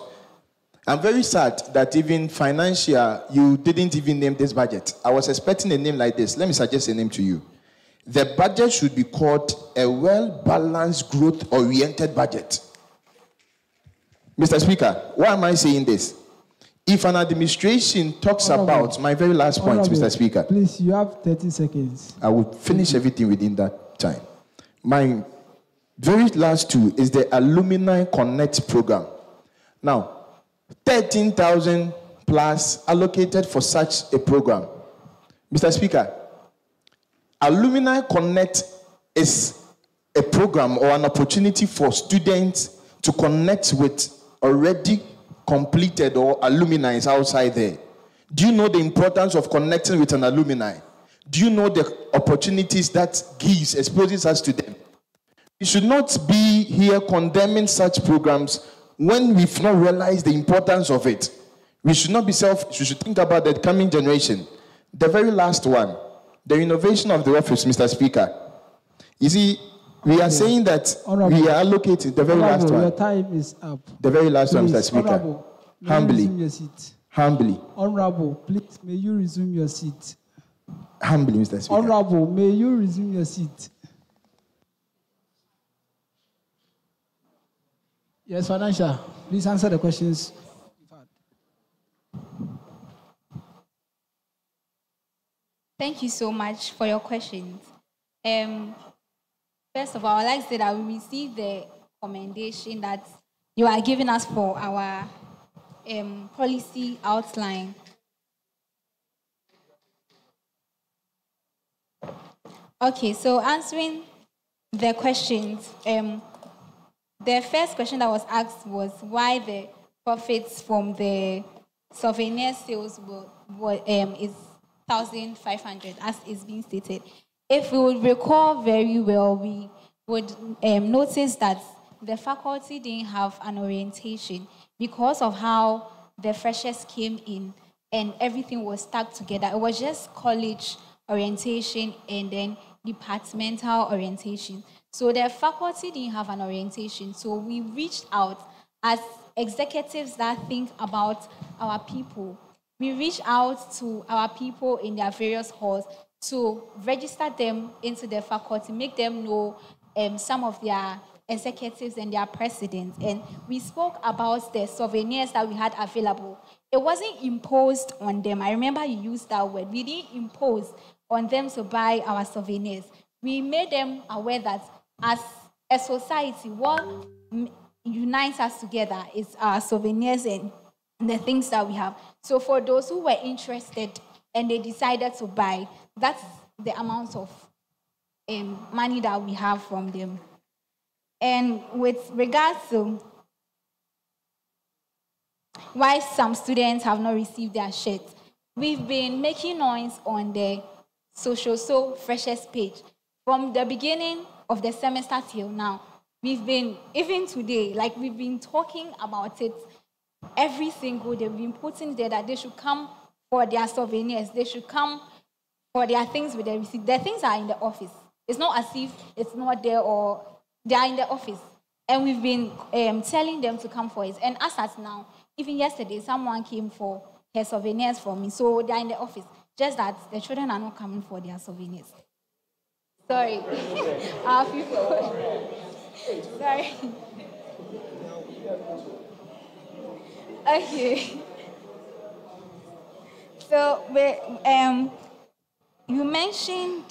Speaker 7: I'm very sad that even financial, you didn't even name this budget. I was expecting a name like this. Let me suggest a name to you. The budget should be called a well-balanced, growth-oriented budget. Mr. Speaker, why am I saying this? If an administration talks about, my very last point, Mr. Speaker.
Speaker 16: Please, you have 30 seconds.
Speaker 7: I will finish everything within that time. My very last 2 is the Alumni Connect program. Now, 13,000 plus allocated for such a program. Mr. Speaker, Alumni Connect is a program or an opportunity for students to connect with already completed or alumni outside there. Do you know the importance of connecting with an alumni? Do you know the opportunities that gives, exposes us to them? We should not be here condemning such programs when we've not realized the importance of it. We should not be selfish. We should think about the coming generation. The very last one, the innovation of the office, Mr. Speaker. You see, we are saying that we are allocating the very last one.
Speaker 16: Your time is up.
Speaker 7: The very last one, Mr. Speaker.
Speaker 16: Honorable, may you resume your seat.
Speaker 7: Humbly.
Speaker 16: Honorable, please, may you resume your seat.
Speaker 7: Humbly, Mr. Speaker.
Speaker 16: Honorable, may you resume your seat. Yes, Financial, please answer the questions.
Speaker 17: Thank you so much for your questions. First of all, I'd like to say that we received the commendation that you are giving us for our policy outline. Okay, so answering the questions, the first question that was asked was why the profits from the souvenir sales is 1,500, as is being stated. If we would recall very well, we would notice that the faculty didn't have an orientation because of how the freshers came in and everything was stuck together. It was just college orientation and then departmental orientation. So the faculty didn't have an orientation. So we reached out as executives that think about our people. We reached out to our people in their various halls to register them into the faculty, make them know some of their executives and their presidents. And we spoke about the souvenirs that we had available. It wasn't imposed on them. I remember you used that word. We didn't impose on them to buy our souvenirs. We made them aware that as a society, what unites us together is our souvenirs and the things that we have. So for those who were interested and they decided to buy, that's the amount of money that we have from them. And with regards to why some students have not received their shirts, we've been making noise on the social freshers page from the beginning of the semester till now. We've been, even today, like we've been talking about it every single day. We've been putting there that they should come for their souvenirs. They should come for their things with the receipt. Their things are in the office. It's not as if it's not there or they are in the office. And we've been telling them to come for it. And as at now, even yesterday, someone came for her souvenirs for me. So they are in the office. Just that the children are not coming for their souvenirs. Sorry. Our people. Sorry. Okay. So, you mentioned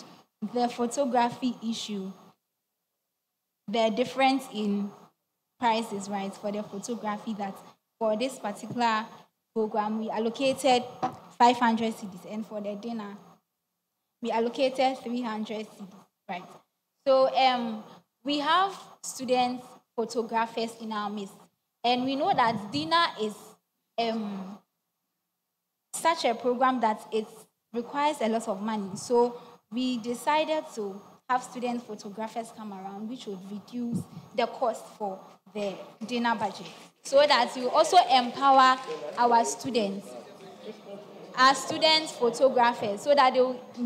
Speaker 17: the photography issue, the difference in prices, right, for the photography that for this particular program, we allocated 500 cedis, and for the dinner, we allocated 300 cedis, right? So, we have student photographers in our midst, and we know that dinner is such a program that it requires a lot of money. So we decided to have student photographers come around, which would reduce the cost for the dinner budget, so that we also empower our students, our student photographers, so that they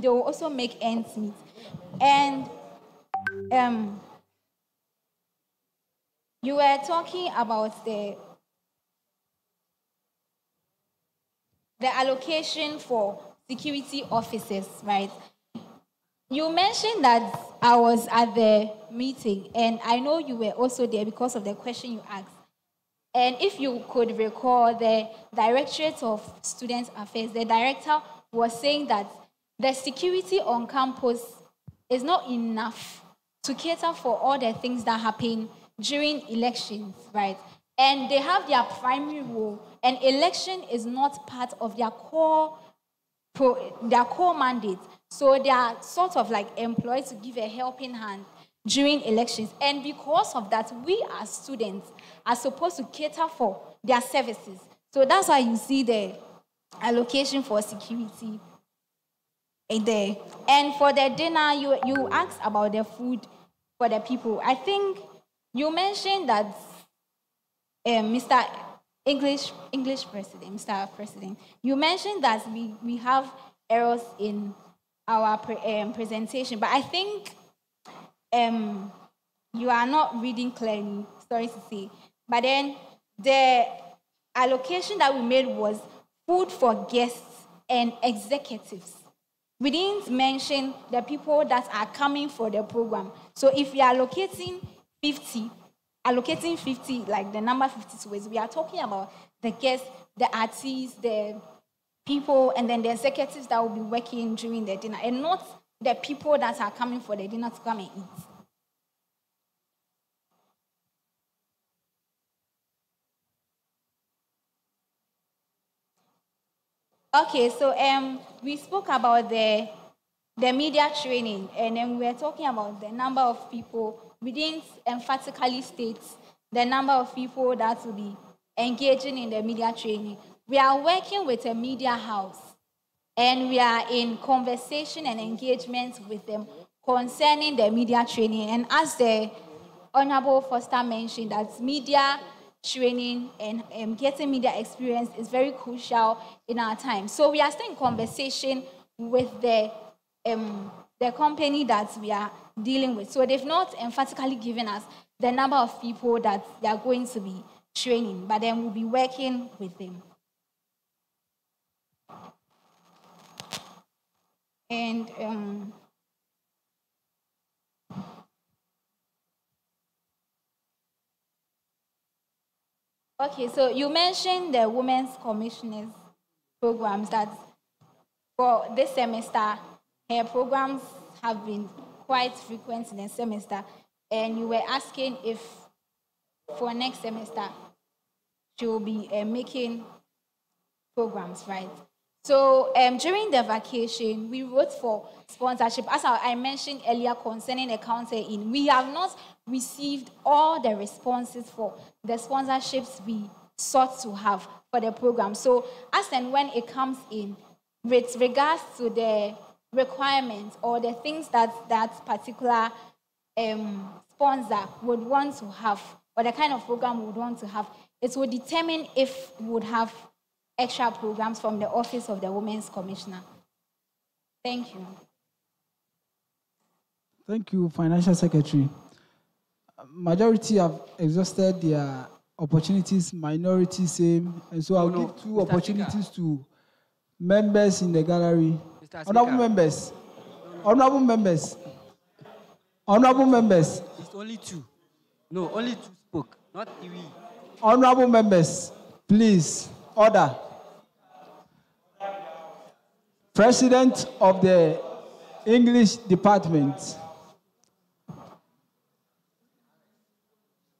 Speaker 17: will also make ends meet. And you were talking about the allocation for security officers, right? You mentioned that I was at the meeting, and I know you were also there because of the question you asked. And if you could recall, the Directorate of Student Affairs, the director was saying that the security on campus is not enough to cater for all the things that happen during elections, right? And they have their primary role, and election is not part of their core mandate. So they are sort of like employed to give a helping hand during elections. And because of that, we as students are supposed to cater for their services. So that's why you see the allocation for security there. And for the dinner, you asked about the food for the people. I think you mentioned that Mr. English President, Mr. President, you mentioned that we have errors in our presentation. But I think you are not reading clearly, sorry to say. But then the allocation that we made was food for guests and executives. We didn't mention the people that are coming for the program. So if we are allocating 50, like the number 50 to ways, we are talking about the guests, the artists, the people, and then the executives that will be working during the dinner, and not the people that are coming for the dinner to come and eat. Okay, so we spoke about the media training, and then we were talking about the number of people. We didn't emphatically state the number of people that will be engaging in the media training. We are working with a media house, and we are in conversation and engagement with them concerning the media training. And as the Honorable Foster mentioned, that media training and getting media experience is very crucial in our time. So we are still in conversation with the company that we are dealing with. So they've not emphatically given us the number of people that they are going to be training, but then we'll be working with them. And okay, so you mentioned the Women's Commissioners programs that for this semester, her programs have been quite frequent in the semester, and you were asking if for next semester she will be making programs, right? So during the vacation, we wrote for sponsorship. As I mentioned earlier concerning a counter-in, we have not received all the responses for the sponsorships we sought to have for the program. So as and when it comes in, with regards to the requirements or the things that that particular sponsor would want to have, or the kind of program we would want to have, it will determine if we would have extra programs from the Office of the Women's Commissioner. Thank you.
Speaker 16: Thank you, Financial Secretary. Majority have exhausted their opportunities, minorities same, and so I'll give two opportunities to members in the gallery. Honorable members. Honorable members. Honorable members.
Speaker 6: It's only two. No, only two spoke, not three.
Speaker 16: Honorable members, please, order. President of the English Department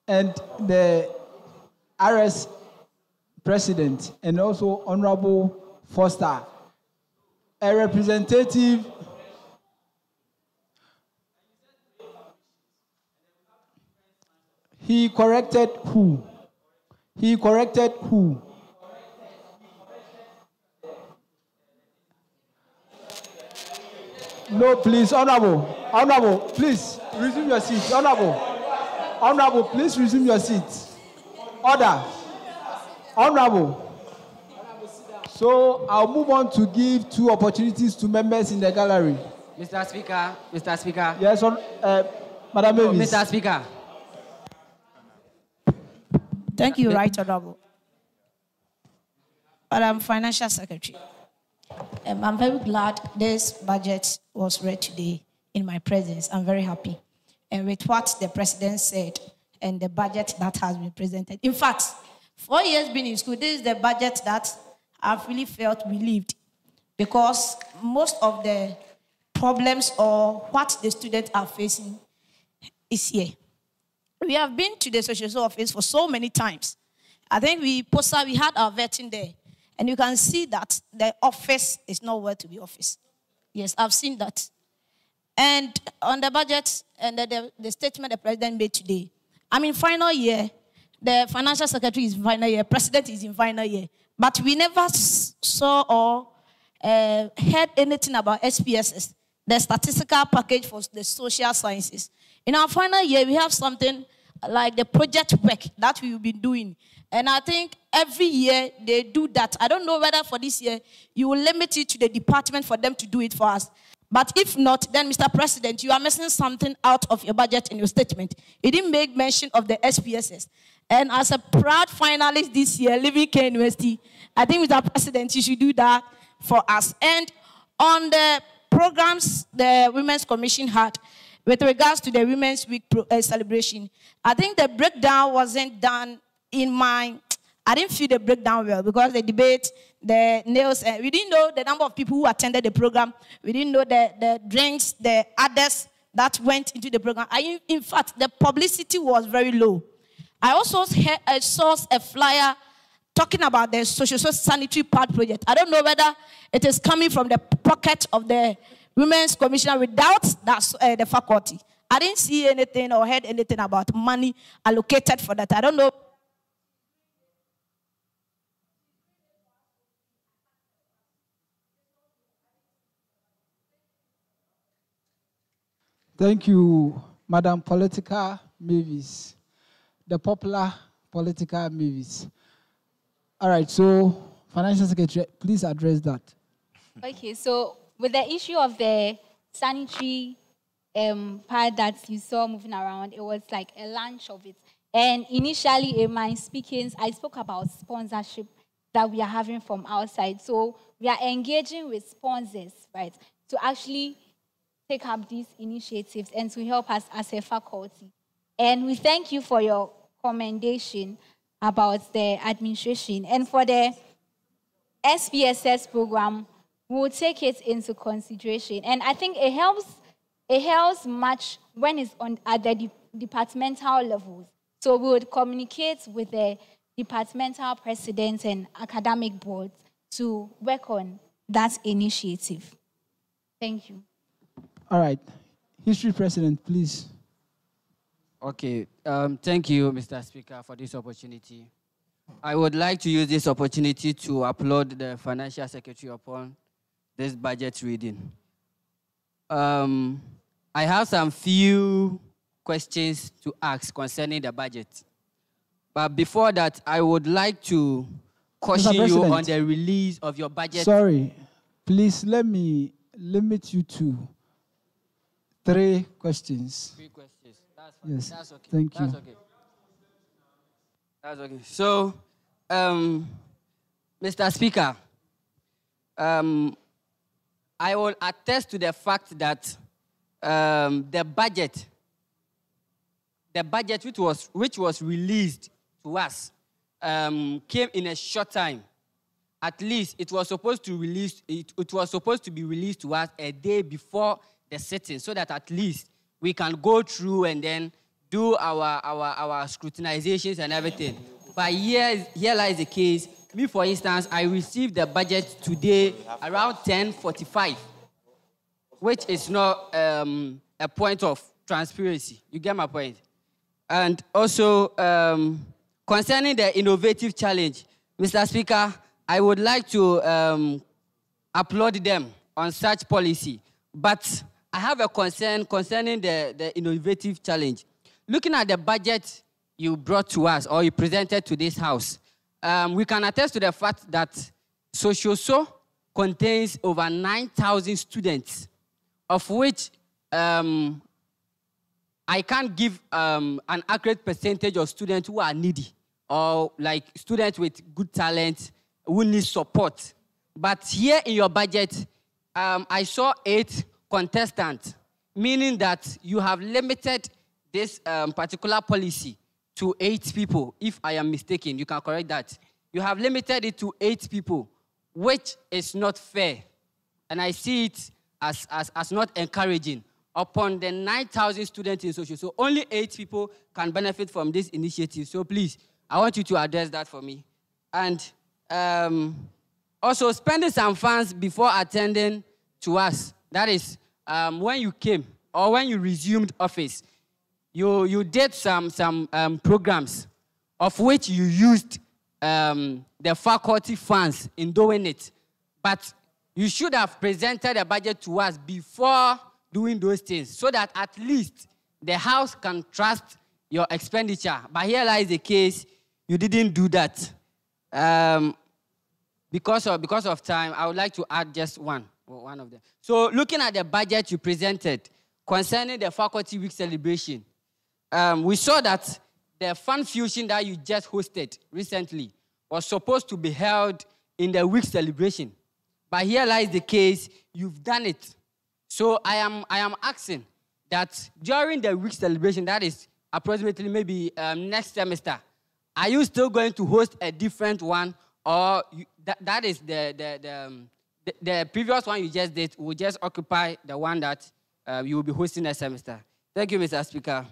Speaker 16: and the RS President, and also Honorable Foster, a representative he corrected who? He corrected who? No, please, Honorable. Honorable, please resume your seat. Honorable. Honorable, please resume your seat. Order. Honorable. So I'll move on to give two opportunities to members in the gallery.
Speaker 6: Mr. Speaker, Mr. Speaker.
Speaker 16: Yes, Madam Mavis.
Speaker 6: Mr. Speaker.
Speaker 12: Thank you, Right Honorable. Madam Financial Secretary. I'm very glad this budget was read today in my presence. I'm very happy. And with what the President said and the budget that has been presented. In fact, 4 years being in school, this is the budget that I've really felt relieved, because most of the problems or what the students are facing is here. We have been to the social office for so many times. I think we had our vetting there. And you can see that the office is nowhere to be office. Yes, I've seen that. And on the budget and the statement the President made today, I'm in final year, the Financial Secretary is in final year, President is in final year. But we never saw or heard anything about SPSS, the statistical package for the social sciences. In our final year, we have something like the project work that we will be doing. And I think every year they do that. I don't know whether for this year you will limit it to the department for them to do it for us. But if not, then Mr. President, you are missing something out of your budget in your statement. You didn't make mention of the SPSS. And as a proud finalist this year, leaving K University, I think, Mr. President, you should do that for us. And on the programs the Women's Commission had with regards to the Women's Week celebration, I think the breakdown wasn't done in my... I didn't feel the breakdown well because the debate, the nails, we didn't know the number of people who attended the program. We didn't know the drinks, the others that went into the program. In fact, the publicity was very low. I also saw a flyer talking about the social sanitary pad project. I don't know whether it is coming from the pocket of the Women's Commissioner without the faculty. I didn't see anything or heard anything about money allocated for that. I don't know.
Speaker 16: Thank you, Madam Political Mavis, the popular political Mavis. All right, so Financial Secretary, please address that.
Speaker 17: Okay, so with the issue of the sanitary pad that you saw moving around, it was like a launch of it. And initially in my speakings, I spoke about sponsorship that we are having from outside. So we are engaging with sponsors, right, to actually take up these initiatives and to help us as a faculty. And we thank you for your commendation about the administration. And for the SPSS program, we'll take it into consideration. And I think it helps much when it's at the departmental levels. So we would communicate with the departmental presidents and academic boards to work on that initiative. Thank you.
Speaker 16: All right. History President, please.
Speaker 6: Okay. Thank you, Mr. Speaker, for this opportunity. I would like to use this opportunity to applaud the Financial Secretary upon this budget reading. I have some few questions to ask concerning the budget. But before that, I would like to caution you on the release of your budget.
Speaker 16: Sorry. Please let me limit you to 3 questions.
Speaker 6: 3 questions. That's fine.
Speaker 16: Yes.
Speaker 6: That's okay.
Speaker 16: Thank you.
Speaker 6: That's okay. That's okay. So, Mr. Speaker, I will attest to the fact that the budget which was released to us came in a short time. At least it was supposed to be released to us a day before the sitting, so that at least we can go through and then do our scrutinizations and everything. But here lies the case. Me, for instance, I received the budget today around 10:45, which is not a point of transparency. You get my point? And also, concerning the innovative challenge, Mr. Speaker, I would like to applaud them on such policy. But I have a concern concerning the innovative challenge. Looking at the budget you brought to us or you presented to this house, we can attest to the fact that Social contains over 9,000 students, of which I can't give an accurate percentage of students who are needy or like students with good talent who need support. But here in your budget, I saw 8 contestants, meaning that you have limited this particular policy to 8 people. If I am mistaken, you can correct that. You have limited it to 8 people, which is not fair. And I see it as not encouraging. Upon the 9,000 students in social, so only 8 people can benefit from this initiative. So please, I want you to address that for me. And also spending some funds before attending to us. That is, when you came or when you resumed office, you did some programs of which you used the faculty funds in doing it. But you should have presented a budget to us before doing those things so that at least the house can trust your expenditure. But here lies the case, you didn't do that. Because of time, I would like to add just one of them. So looking at the budget you presented concerning the Faculty Week celebration, we saw that the fan fusion that you just hosted recently was supposed to be held in the week celebration. But here lies the case, you've done it. So I am asking that during the week celebration, that is approximately maybe next semester, are you still going to host a different one, or that is the previous one you just did will just occupy the one that you will be hosting next semester? Thank you, Mr. Speaker.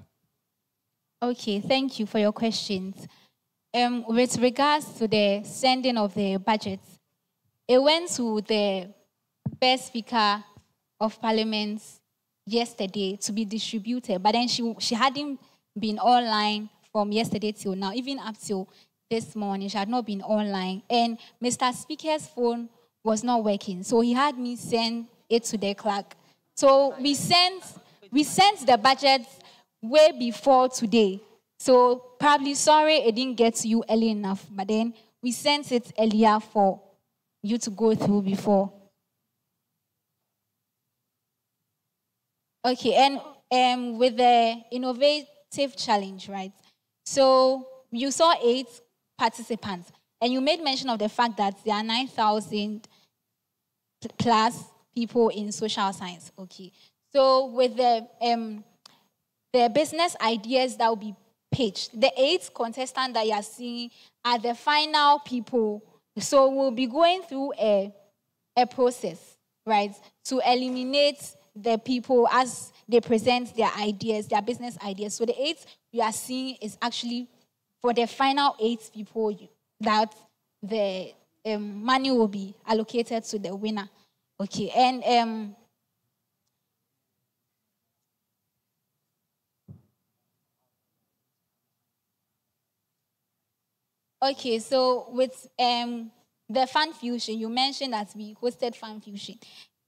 Speaker 17: Okay, thank you for your questions. With regards to the sending of the budget, it went to the best speaker of Parliament yesterday to be distributed, but then she hadn't been online from yesterday till now, even up till this morning. She had not been online, and Mr. Speaker's phone was not working, so he had me send it to the clerk. So we sent the budget way before today. So probably sorry it didn't get to you early enough, but then we sent it earlier for you to go through before. Okay, and with the innovative challenge, right? So you saw 8 participants, and you made mention of the fact that there are 9,000 plus people in social science. Okay, so with the business ideas that will be pitched, the 8 contestants that you are seeing are the final people. So we'll be going through a process, right, to eliminate the people as they present their ideas, their business ideas. So the 8 you are seeing is actually for the final 8 people that the money will be allocated to the winner. Okay, and okay, so with the Fan Fusion, you mentioned that we hosted Fan Fusion.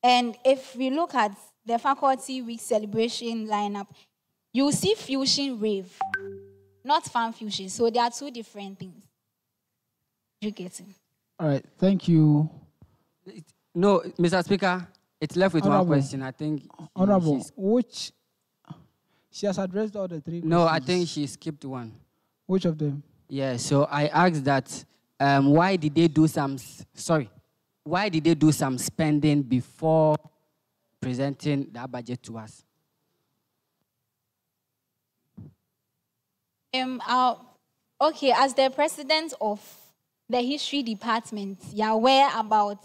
Speaker 17: And if we look at the Faculty Week celebration lineup, you see Fusion Rave, not Fan Fusion. So there are 2 different things. You get it?
Speaker 16: All right, thank you.
Speaker 6: No, Mr. Speaker, it's left with
Speaker 16: Honorable,
Speaker 6: one question. I think.
Speaker 16: Honorable, she has addressed all the 3 questions.
Speaker 6: No, I think she skipped one.
Speaker 16: Which of them?
Speaker 6: Yeah, so I asked that why did they do some spending before presenting that budget to us?
Speaker 17: Okay, as the president of the history department, you're aware about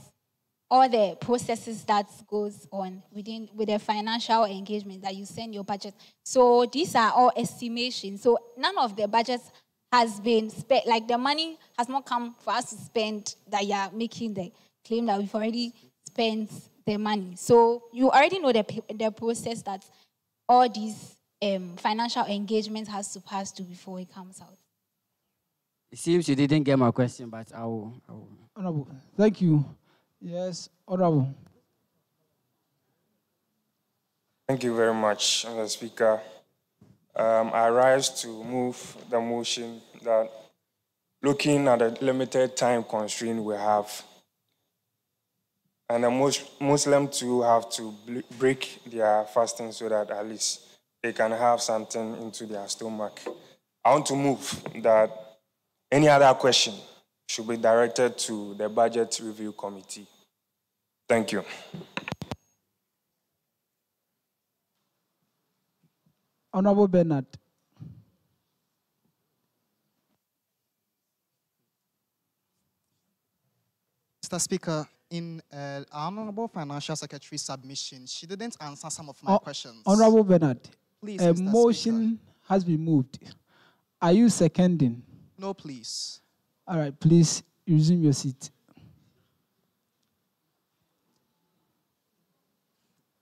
Speaker 17: all the processes that goes on with the financial engagement that you send your budget. So these are all estimations. So none of the budgets has been spent, like the money has not come for us to spend, that you are making the claim that we've already spent the money. So you already know the process that all these financial engagements has to pass through before it comes out.
Speaker 6: It seems you didn't get my question, but I will.
Speaker 16: Honorable, thank you. Yes, Honorable.
Speaker 5: Thank you very much, Mr. Speaker. I rise to move the motion that, looking at the limited time constraint we have, and the Muslims too have to break their fasting so that at least they can have something into their stomach. I want to move that any other question should be directed to the Budget Review Committee. Thank you.
Speaker 16: Honorable Bernard.
Speaker 11: Mr. Speaker, in our Honorable Financial Secretary's submission, she didn't answer some of my questions.
Speaker 16: Honorable Bernard,
Speaker 11: Please,
Speaker 16: a
Speaker 11: Mr.
Speaker 16: motion has been moved. Are you seconding?
Speaker 11: No, please.
Speaker 16: All right, please resume your seat.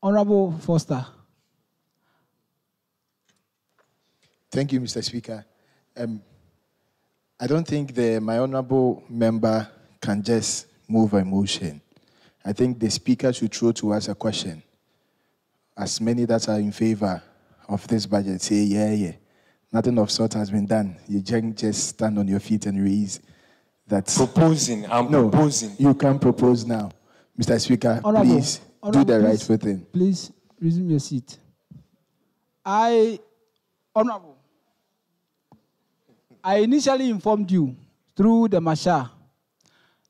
Speaker 16: Honorable Foster.
Speaker 7: Thank you, Mr. Speaker. I don't think my honorable member can just move a motion. I think the speaker should throw to us a question. As many that are in favor of this budget say, yeah. Nothing of sort has been done. You just stand on your feet and raise That's
Speaker 5: proposing. I'm
Speaker 7: no,
Speaker 5: proposing.
Speaker 7: You can propose now. Mr. Speaker, please do the rightful thing.
Speaker 16: Please resume your seat. Honorable, I initially informed you through the Masha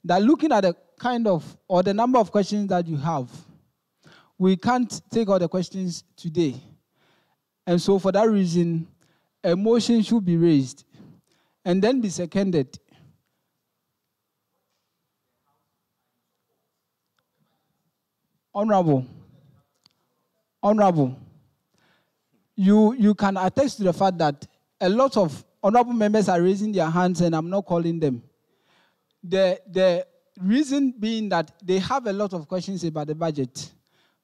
Speaker 16: that looking at the kind of or the number of questions that you have, we can't take all the questions today. And so for that reason, a motion should be raised and then be seconded. Honorable, you can attest to the fact that a lot of honorable members are raising their hands and I'm not calling them. The reason being that they have a lot of questions about the budget,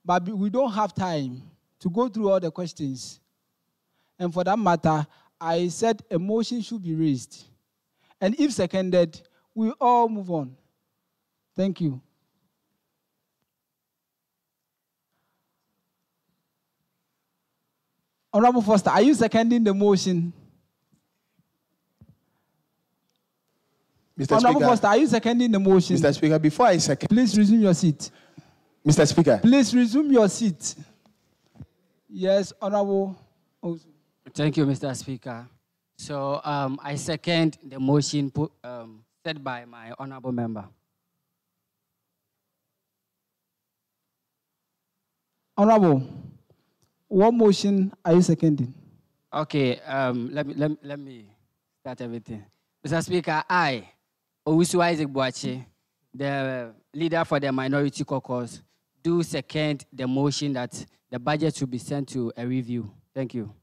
Speaker 16: but we don't have time to go through all the questions. And for that matter, I said a motion should be raised. And if seconded, we all move on. Thank you. Honorable Foster, are you seconding the motion?
Speaker 7: Mr.
Speaker 16: Honorable
Speaker 7: Speaker,
Speaker 16: Foster, are you seconding the motion?
Speaker 7: Mr. Speaker, before I second...
Speaker 16: Please resume your seat.
Speaker 7: Mr. Speaker.
Speaker 16: Please resume your seat. Yes, Honorable.
Speaker 6: Thank you, Mr. Speaker. So I second the motion said by my honorable member.
Speaker 16: Honorable, what motion are you seconding?
Speaker 6: Okay, let me start everything. Mr. Speaker, I, Owusu Isaac Boache, the leader for the Minority Caucus, do second the motion that the budget should be sent to a review. Thank you.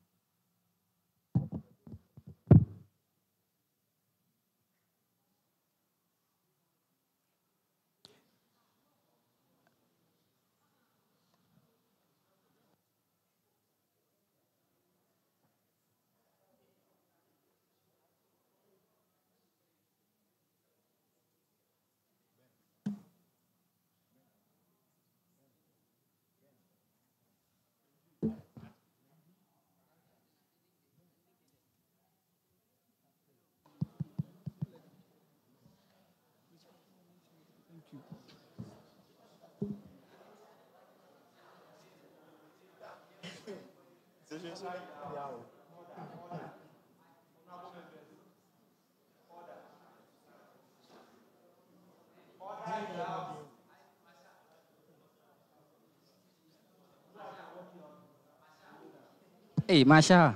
Speaker 6: Hey, Masha,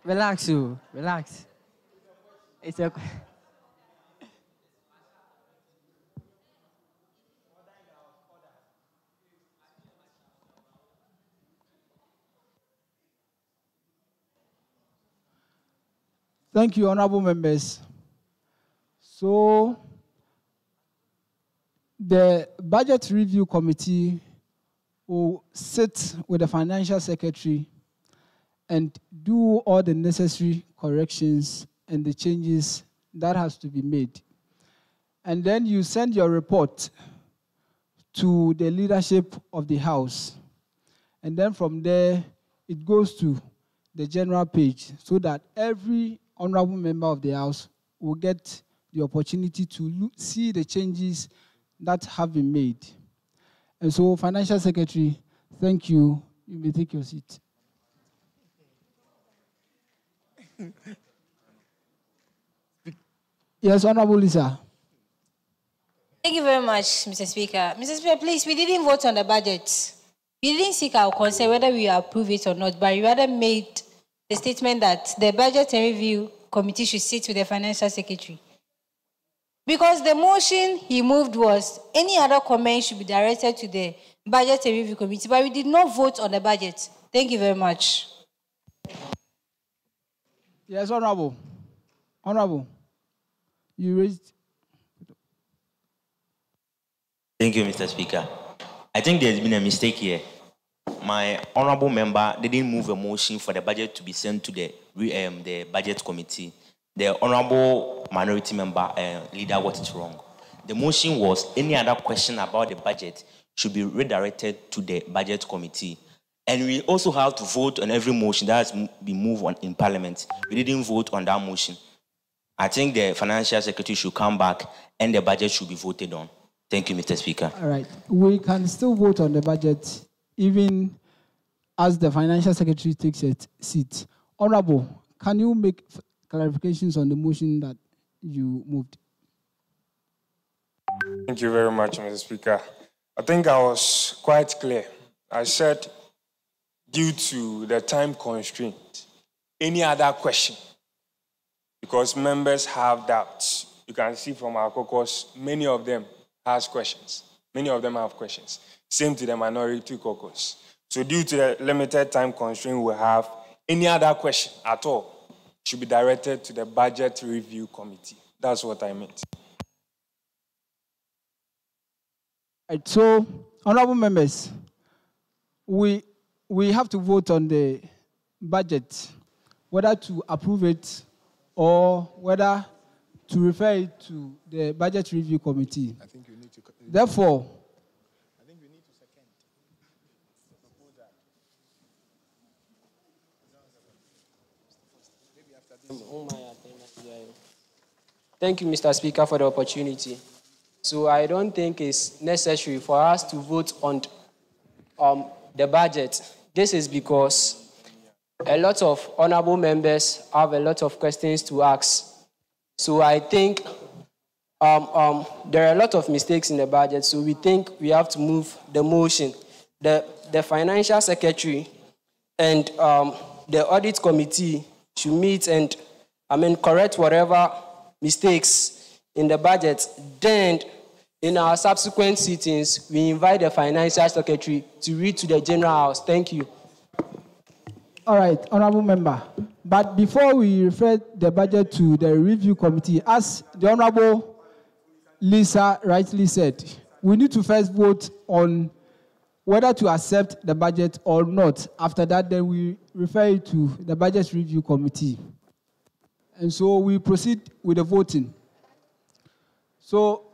Speaker 6: relax, you. Relax. It's a...
Speaker 16: Thank you, honorable members. So, the Budget Review Committee will sit with the Financial Secretary and do all the necessary corrections and the changes that has to be made. And then you send your report to the leadership of the House. And then from there, it goes to the general page so that every honorable member of the House will get the opportunity to see the changes that have been made. And so, Financial Secretary, thank you. You may take your seat. Yes, Honorable Lisa.
Speaker 18: Thank you very much, Mr. Speaker. Mr. Speaker, please, we didn't vote on the budget. We didn't seek our consent whether we approve it or not, but we rather made the statement that the Budget and Review Committee should sit with the Financial Secretary. Because the motion he moved was any other comment should be directed to the Budget and Review Committee, but we did not vote on the budget. Thank you very much.
Speaker 16: Yes, Honorable. Honorable, you raised...
Speaker 21: Thank you, Mr. Speaker. I think there's been a mistake here. My honorable member didn't move a motion for the budget to be sent to the Budget Committee. The honorable minority member leader got it wrong. The motion was any other question about the budget should be redirected to the Budget Committee. And we also have to vote on every motion that has been moved on in Parliament. We didn't vote on that motion. I think the Financial Secretary should come back and the budget should be voted on. Thank you, Mr. Speaker.
Speaker 16: All right. We can still vote on the budget even as the Financial Secretary takes a seat. Honorable, can you make clarifications on the motion that you moved?
Speaker 5: Thank you very much, Mr. Speaker. I think I was quite clear. I said, due to the time constraint, any other question, because members have doubts. You can see from our caucus, many of them have questions. Many of them have questions. Same to the minority caucus. So due to the limited time constraint we have, any other question at all should be directed to the Budget Review Committee. That's what I meant.
Speaker 16: Right, so, honorable members, we have to vote on the budget, whether to approve it or whether to refer it to the Budget Review Committee. I think you need to. Therefore, I think we need to second.
Speaker 14: Thank you, Mr. Speaker, for the opportunity. So I don't think it's necessary for us to vote on the budget. This is because a lot of honorable members have a lot of questions to ask. So I think there are a lot of mistakes in the budget, so we think we have to move the motion. The Financial Secretary and the Audit Committee should meet and, correct whatever mistakes in the budget. Then, in our subsequent sittings, we invite the Financial Secretary to read to the General House. Thank you.
Speaker 16: All right, honorable member. But before we refer the budget to the review committee, as the Honorable Lisa rightly said, we need to first vote on whether to accept the budget or not. After that, then we refer it to the Budget Review Committee. And so we proceed with the voting. So,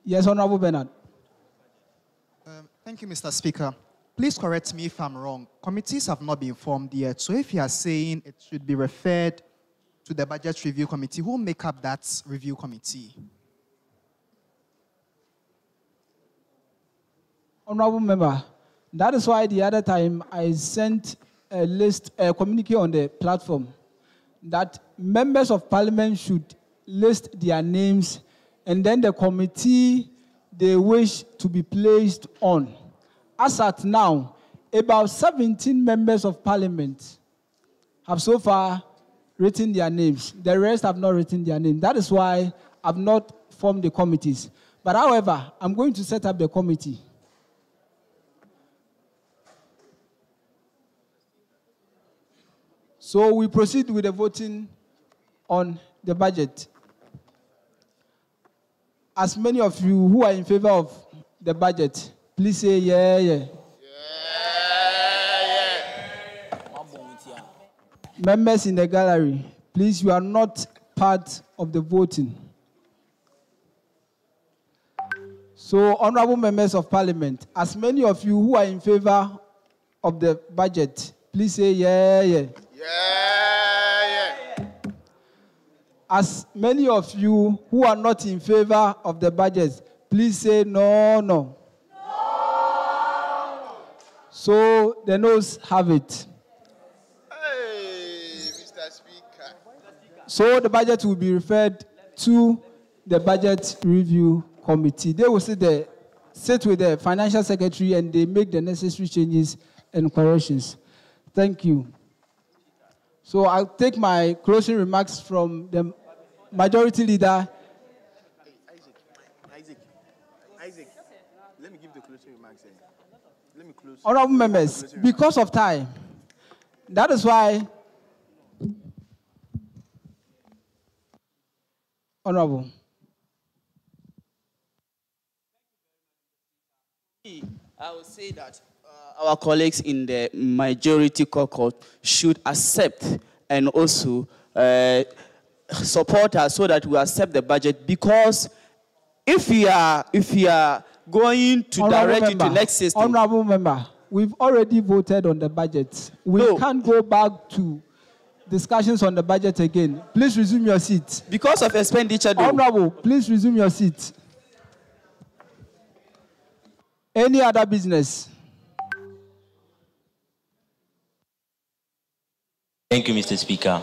Speaker 16: yes, Honorable Bernard.
Speaker 11: Thank you, Mr. Speaker. Please correct me if I'm wrong. Committees have not been formed yet. So if you are saying it should be referred to the Budget Review Committee, who will make up that review committee?
Speaker 16: Honorable Member, that is why the other time I sent a list, a communique on the platform that members of parliament should list their names and then the committee they wish to be placed on. As at now, about 17 members of parliament have so far written their names. The rest have not written their name. That is why I've not formed the committees. But however, I'm going to set up the committee. So we proceed with the voting on the budget. As many of you who are in favor of the budget, please say yeah, yeah. Members in the gallery, please, you are not part of the voting. So, honorable members of parliament, as many of you who are in favor of the budget, please say yeah, yeah. As many of you who are not in favor of the budget, please say no, no. So the noes have it.
Speaker 1: Hey, Mr. Speaker.
Speaker 16: So the budget will be referred to the Budget Review Committee. They will sit with the Financial Secretary and they make the necessary changes and corrections. Thank you. So I'll take my closing remarks from the Majority Leader.
Speaker 1: Isaac, let me give the closing remarks. Let me close.
Speaker 16: Honorable members, because of time, that is why, Honorable.
Speaker 8: I would say that our colleagues in the majority caucus should accept and also support us so that we accept the budget, because if we are going to direct it to next system.
Speaker 16: Honorable member, we've already voted on the budget. We can't go back to discussions on the budget again. Please resume your seat.
Speaker 13: Because of expenditure, though.
Speaker 16: Honorable, please resume your seat. Any other business?
Speaker 21: Thank you, Mr. Speaker.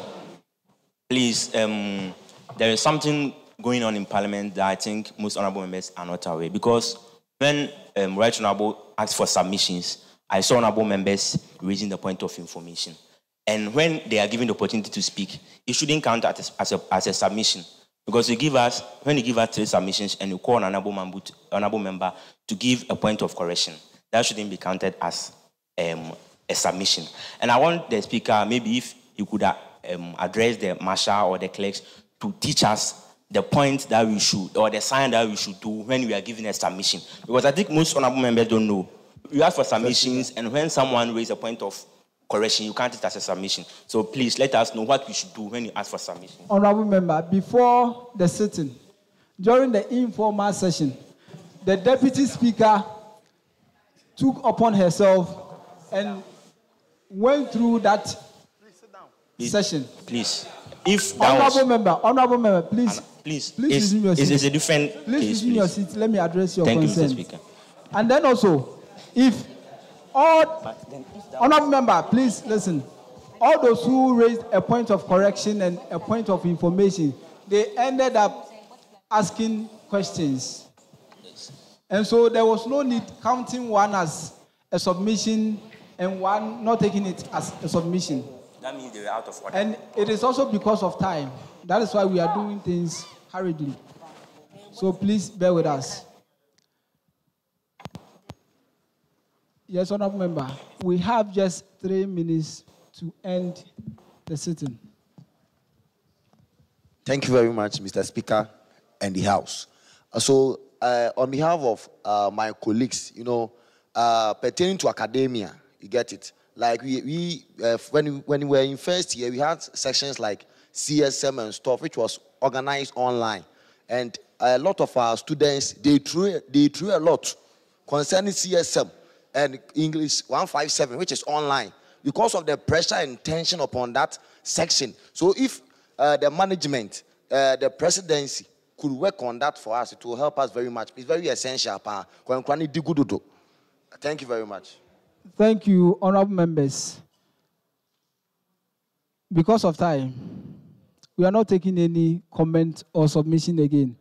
Speaker 21: Please, there is something going on in Parliament that I think most honorable members are not aware. Because when Right Honorable asked for submissions, I saw honorable members raising the point of information. And when they are given the opportunity to speak, it shouldn't count as a submission. Because when you give us 3 submissions and you call an honorable member to give a point of correction, that shouldn't be counted as a submission. And I want the Speaker, maybe if he could address the marshal or the clerks to teach us the point that we should, or the sign that we should do when we are giving a submission. Because I think most honorable members don't know. You ask for submissions, and when someone raises a point of correction, you can't take it as a submission. So please let us know what we should do when you ask for submission.
Speaker 16: Honorable member, before the sitting, during the informal session, the deputy speaker took upon herself and went through that session.
Speaker 21: Please. If that
Speaker 16: honorable member, please resume your seat.
Speaker 21: It's a different
Speaker 16: Please
Speaker 21: case,
Speaker 16: resume your seat. Let me address your
Speaker 21: Thank
Speaker 16: concern.
Speaker 21: you, Mr. Speaker.
Speaker 16: And then also, if all honorable member, please listen. All those who raised a point of correction and a point of information, they ended up asking questions. And so there was no need counting one as a submission and one not taking it as a submission.
Speaker 21: That means they were out of order.
Speaker 16: And it is also because of time. That is why we are doing things hurriedly. So please bear with us. Yes, honorable member. We have just 3 minutes to end the sitting.
Speaker 9: Thank you very much, Mr. Speaker and the House. So, on behalf of my colleagues, pertaining to academia, you get it. Like when we were in first year, we had sections like CSM and stuff, which was organized online, and a lot of our students they threw a lot concerning CSM and English 157, which is online, because of the pressure and tension upon that section. So if the management, the presidency could work on that for us, it will help us very much. It's very essential. Thank you very much.
Speaker 16: Thank you, honorable members. Because of time, we are not taking any comment or submission again.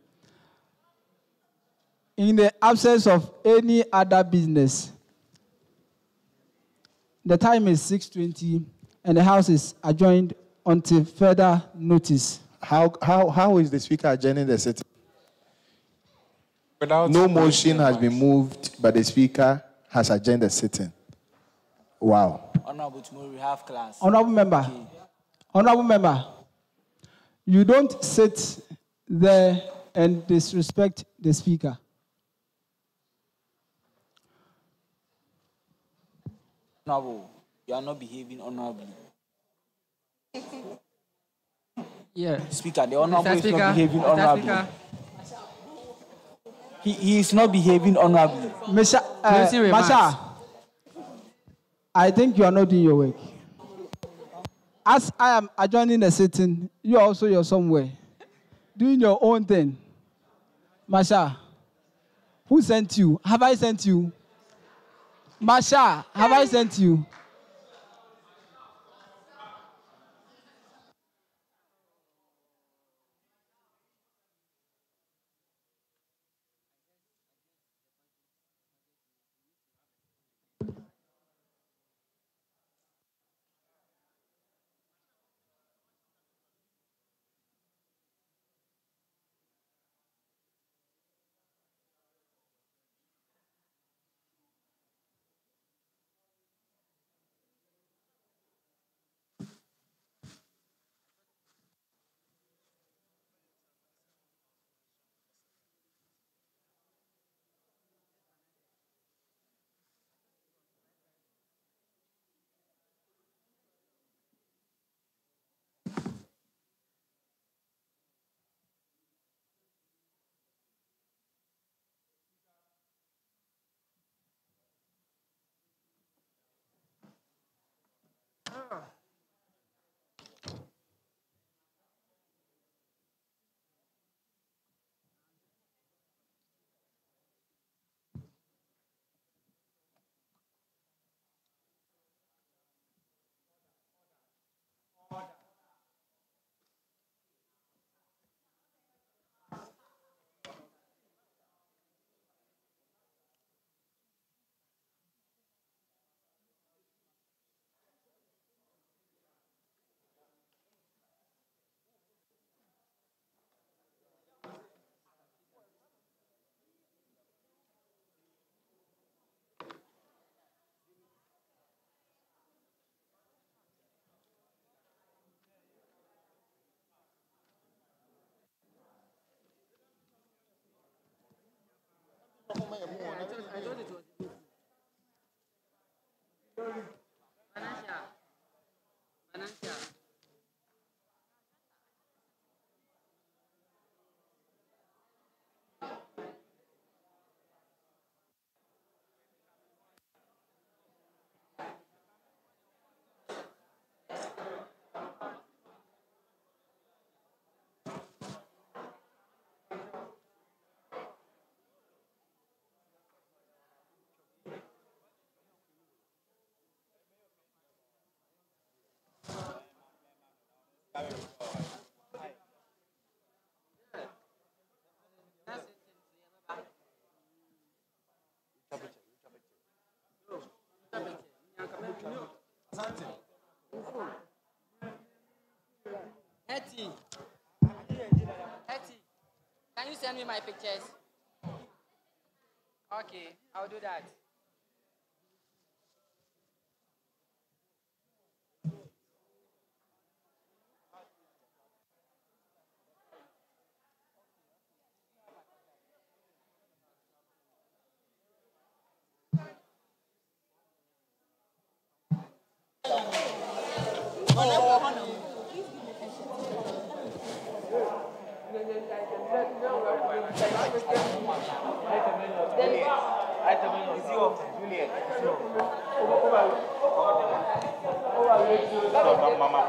Speaker 16: In the absence of any other business, the time is 6:20 and the House is adjourned until further notice.
Speaker 7: How is the Speaker adjourning the sitting? No motion has been moved, but the Speaker has adjourned the sitting. Wow.
Speaker 19: Honorable, tomorrow we have class.
Speaker 16: Honorable member, okay. Honorable member, you don't sit there and disrespect the Speaker.
Speaker 19: Honorable, you are not behaving honorably.
Speaker 10: Yeah.
Speaker 19: Speaker, the honorable is not behaving honorably. He is not behaving honorably.
Speaker 16: Masha, I think you are not doing your work. As I am adjourning the sitting, you're somewhere doing your own thing. Masha, who sent you? Have I sent you? Masha, have I sent you?
Speaker 4: Hetty, can you send me my pictures? Okay, I'll do that.
Speaker 22: Mama,